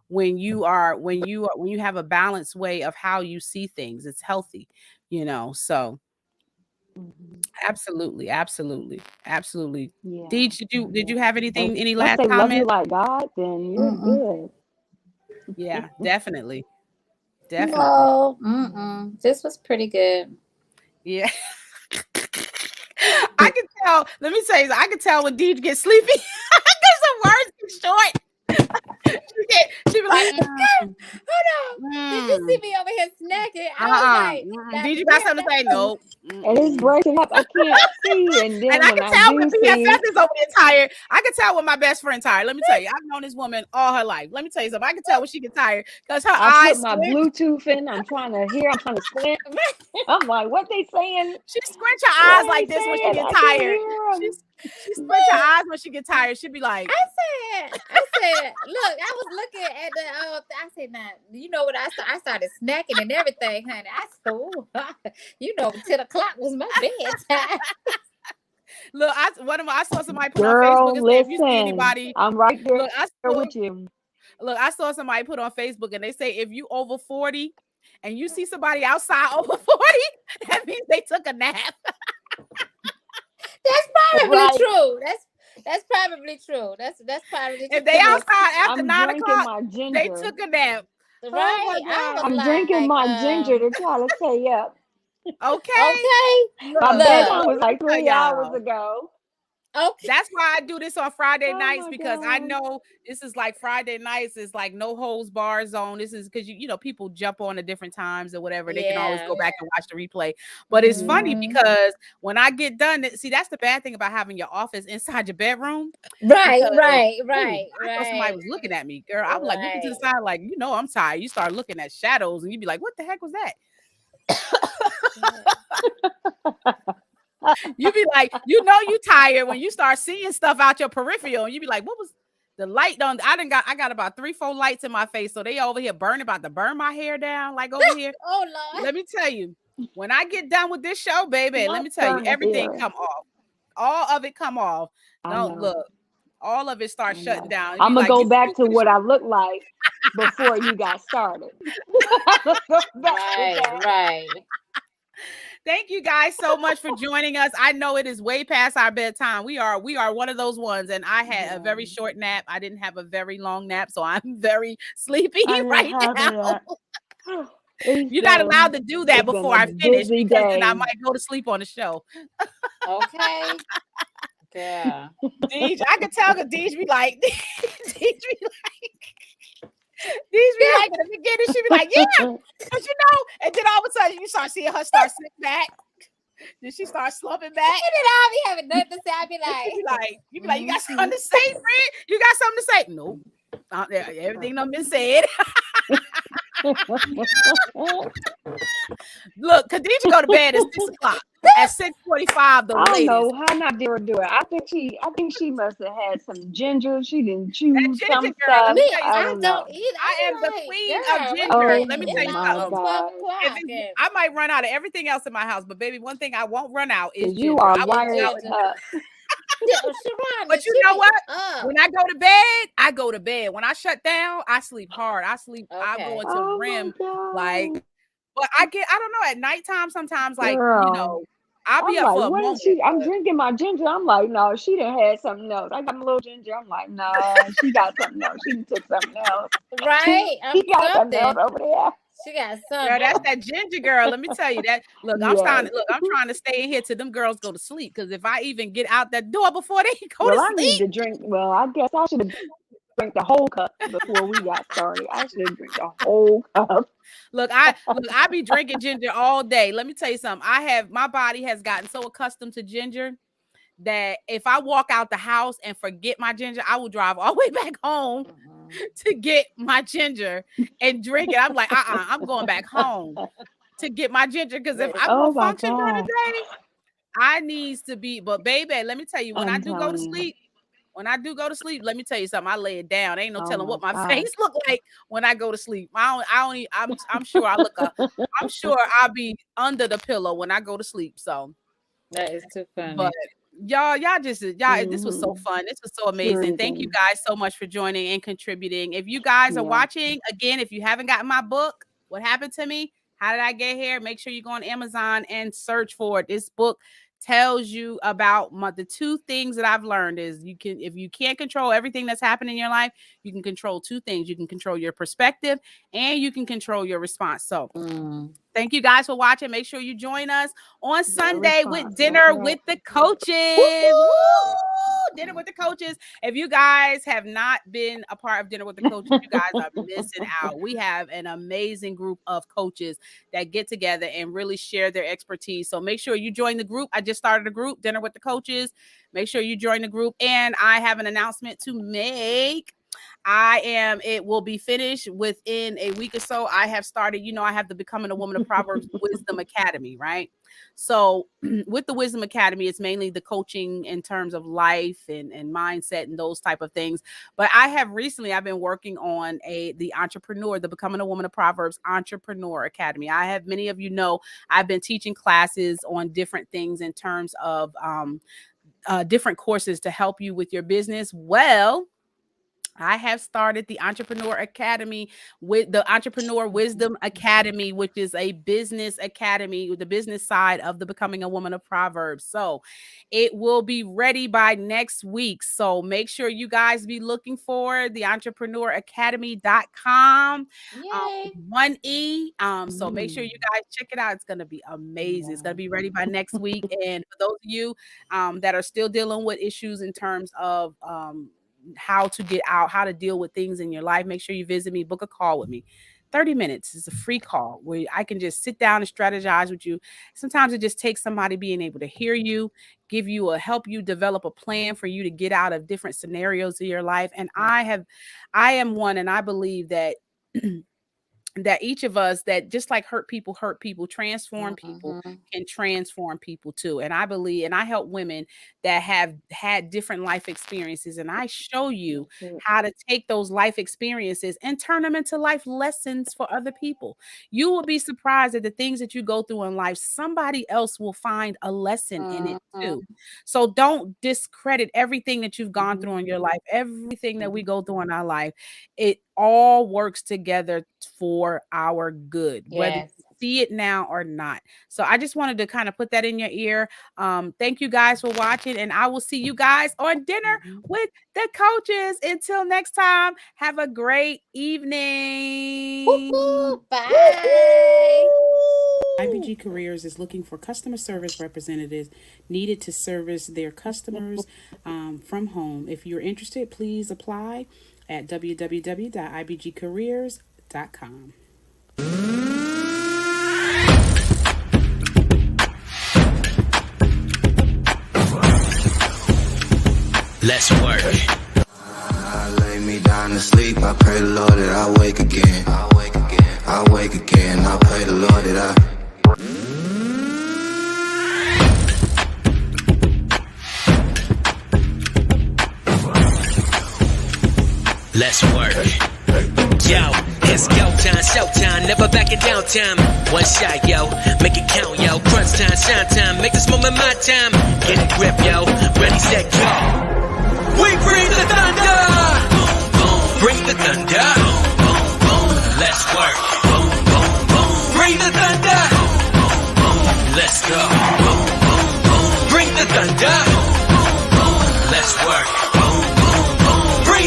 when you have a balanced way of how you see things. It's healthy, So Mhm. absolutely, absolutely, absolutely. Yeah. Did you have And any once last they love you comments? like God, then you're good. Yeah, definitely. Definitely. No, this was pretty good. Yeah. I can tell. Let me tell you, I can tell when Deej gets sleepy because the words get short. She be like, Hold on. Did you see mm, me over here snacking? I was like, now Deej, you got something to say? BFF. Nope. And it's breaking up. I can't see. And And then I when can I tell when do BFF see, is over there tired. I can tell when my best friend tired. Let me tell you, I've known this woman all her life. Let me tell you something. I can tell when she get tired because her I put eyes my squint. Bluetooth in. I'm trying to hear. I'm trying to squint. I'm like, what they saying? She squints her What eyes are they like this when she saying? get I can't tired. hear them. She squints her eyes when she get tired. She'd be like, I said, look, I was looking at the, I said, now, you know what I started snacking and everything, honey. I said, oh, 10 o'clock was my bedtime. look, I saw somebody put on Facebook Girl, and say, if you see listen. anybody, I'm right look, there with you. I saw somebody put on Facebook and they say if you over 40 and you see somebody outside over 40, that means they took a nap. That's probably Right. true. That's probably true. That's probably true. If they outside after I'm 9 drinking o'clock, my they ginger. took a nap. Oh my Right? I God. was I'm like, drinking my ginger to try to stay up. Okay. okay, My Look, bedtime look, was let me like tell 3 hours y'all. ago. okay. That's why I do this on Friday Oh nights my because I God. know this is like Friday nights is like no holds bar zone. This is because people jump on at different times or whatever. They can always Yeah. go back and watch the replay. But it's funny Mhm. because when I get done, see that's the bad thing about having your office inside your bedroom Right, because right, ooh, right, I thought somebody right, was looking at me, girl. I was like looking to the right. side, like I'm tired. You start looking at shadows and you be like, what the heck was that? You be like, you tired when you start seeing stuff out your peripheral, and you be like, what was the light on? I got about 3-4 lights in my face, so they over here about to burn my hair down, like over here. Oh Lord. Let me tell you, when I get done with this show, baby, let Not me tell you, burn the everything hair. come off. All of it come off. I Don't know. look. All of it starts I shutting know. down. You I'm be gonna like, go get back to the what I show. looked like before you got started. Let's go back to Right, that. right. Thank you guys so much for joining us. I know it is way past our bedtime. We are one of those ones, and I had a very Yeah. short nap. I didn't have a very long nap, so I'm very sleepy I didn't right have now. that. It's You're not allowed to do that been before a I finish busy because then I day. might go to sleep on the show. Okay. Girl. Deej, I could tell because Deej be like, Deej be like in the beginning, she be like, yeah, because and then all of a sudden you start seeing her start sitting back. Then she starts slumping back. And then I'll be having nothing to say. I'll be You be like, you got something to say, friend? You got something to say? Nope. Everything done been said. Look, Khadija go to bed at 6 o'clock. At 6:45, the I don't latest. know how Nadira do it. I think she must have had some ginger. She didn't That chew ginger some girl, let stuff. me me, tell you I I don't something. don't know. eat. I am I the be like, queen of girl, ginger. Oh Let me tell it's you my something. almost 12 gosh. If o'clock. it's, And I might run out of everything else in my house, but baby, one thing I won't run out is Because you ginger. are I won't it's run wired out with ginger. ginger. up. Sharonda, But you she know be what? up. When I go to bed, I go to bed. When I shut down, I sleep hard. I go Okay. into Oh my REM. God. Like, but I don't know, at nighttime sometimes, like, Girl. I'll be I'm up like, for a what is moment, she? I'm but drinking my ginger. I'm like, no, she done had something else. I got my little ginger. I'm like, no, she got something else. She done took something else. Right? She got something else Something. over there. She got girl, that's something. that ginger girl. Let me tell you that. Look, Yes. I'm trying to stay in here till them girls go to sleep. Because if I even get out that door before they go Well, to I need sleep, to drink. Well, I guess I should have drank the whole cup before we got started. I should have drank the whole cup. I be drinking ginger all day. Let me tell you something. My body has gotten so accustomed to ginger that if I walk out the house and forget my ginger, I will drive all the way back home to get my ginger and drink it. I'm like, I'm going back home to get my ginger because if I'm Oh gonna my function during the God. day, I needs to be. But baby, let me tell you, when I I'm do go to telling you. sleep, let me tell you something. I lay it down. Ain't no Oh telling my what my God. face look like when I go to sleep. I'm sure I'm sure I'll be under the pillow when I go to sleep. So, That is too but funny. y'all just this was so fun. This was so amazing. Thank you Amazing. guys so much for joining and contributing. If you guys are Yeah. watching, again, if you haven't gotten my book, What Happened to Me? How Did I Get Here? Make sure you go on Amazon and search for it. This book tells you about the two things that I've learned is if you can't control everything that's happening in your life, you can control two things. You can control your perspective and you can control your response. So thank you guys for watching. Make sure you join us on Sunday with response. Dinner That's right. with the Coaches. Woo! Dinner with the Coaches. If you guys have not been a part of Dinner with the Coaches, you guys are missing out. We have an amazing group of coaches that get together and really share their expertise. So make sure you join the group. I just started a group, Dinner with the Coaches. Make sure you join the group. And I have an announcement to make. It will be finished within a week or so. I have started, I have the Becoming a Woman of Proverbs Wisdom Academy, right? So with the Wisdom Academy, it's mainly the coaching in terms of life and mindset and those type of things. But I've been working on the Becoming a Woman of Proverbs Entrepreneur Academy. Many of you know, I've been teaching classes on different things in terms of different courses to help you with your business. Well, I have started the Entrepreneur Academy with the Entrepreneur Wisdom Academy, which is a business academy, the business side of the Becoming a Woman of Proverbs. So it will be ready by next week. So make sure you guys be looking for the entrepreneuracademy.com. Yay. 1E. So make sure you guys check it out. It's going to be amazing. It's going to be ready by next week. And for those of you that are still dealing with issues in terms of how to get out, how to deal with things in your life, make sure you visit me, book a call with me. 30 minutes is a free call where I can just sit down and strategize with you. Sometimes it just takes somebody being able to hear you, help you develop a plan for you to get out of different scenarios in your life. And I am one, and I believe that that each of us, that just like hurt people, transform people can transform people too. And I believe, and I help women that have had different life experiences, and I show you how to take those life experiences and turn them into life lessons for other people. You will be surprised at the things that you go through in life. Somebody else will find a lesson in it too. So don't discredit everything that you've gone through in your life, everything that we go through in our life. It all works together for our good, whether you see it now or not. So I just wanted to kind of put that in your ear. Thank you guys for watching, and I will see you guys on Dinner with the Coaches. Until next time, have a great evening. Woo-hoo. Bye. IBG Careers is looking for customer service representatives needed to service their customers from home. If you're interested, please apply at www.ibgcareers.com. Let's work. I lay me down to sleep. I pray the Lord that I wake again. I wake again. I pray the Lord that I. Let's work. Yo, it's go time, showtime, never backing down time. One shot, yo, make it count, yo. Crunch time, shine time, make this moment my time. Get a grip, yo. Ready, set, go. We bring the thunder.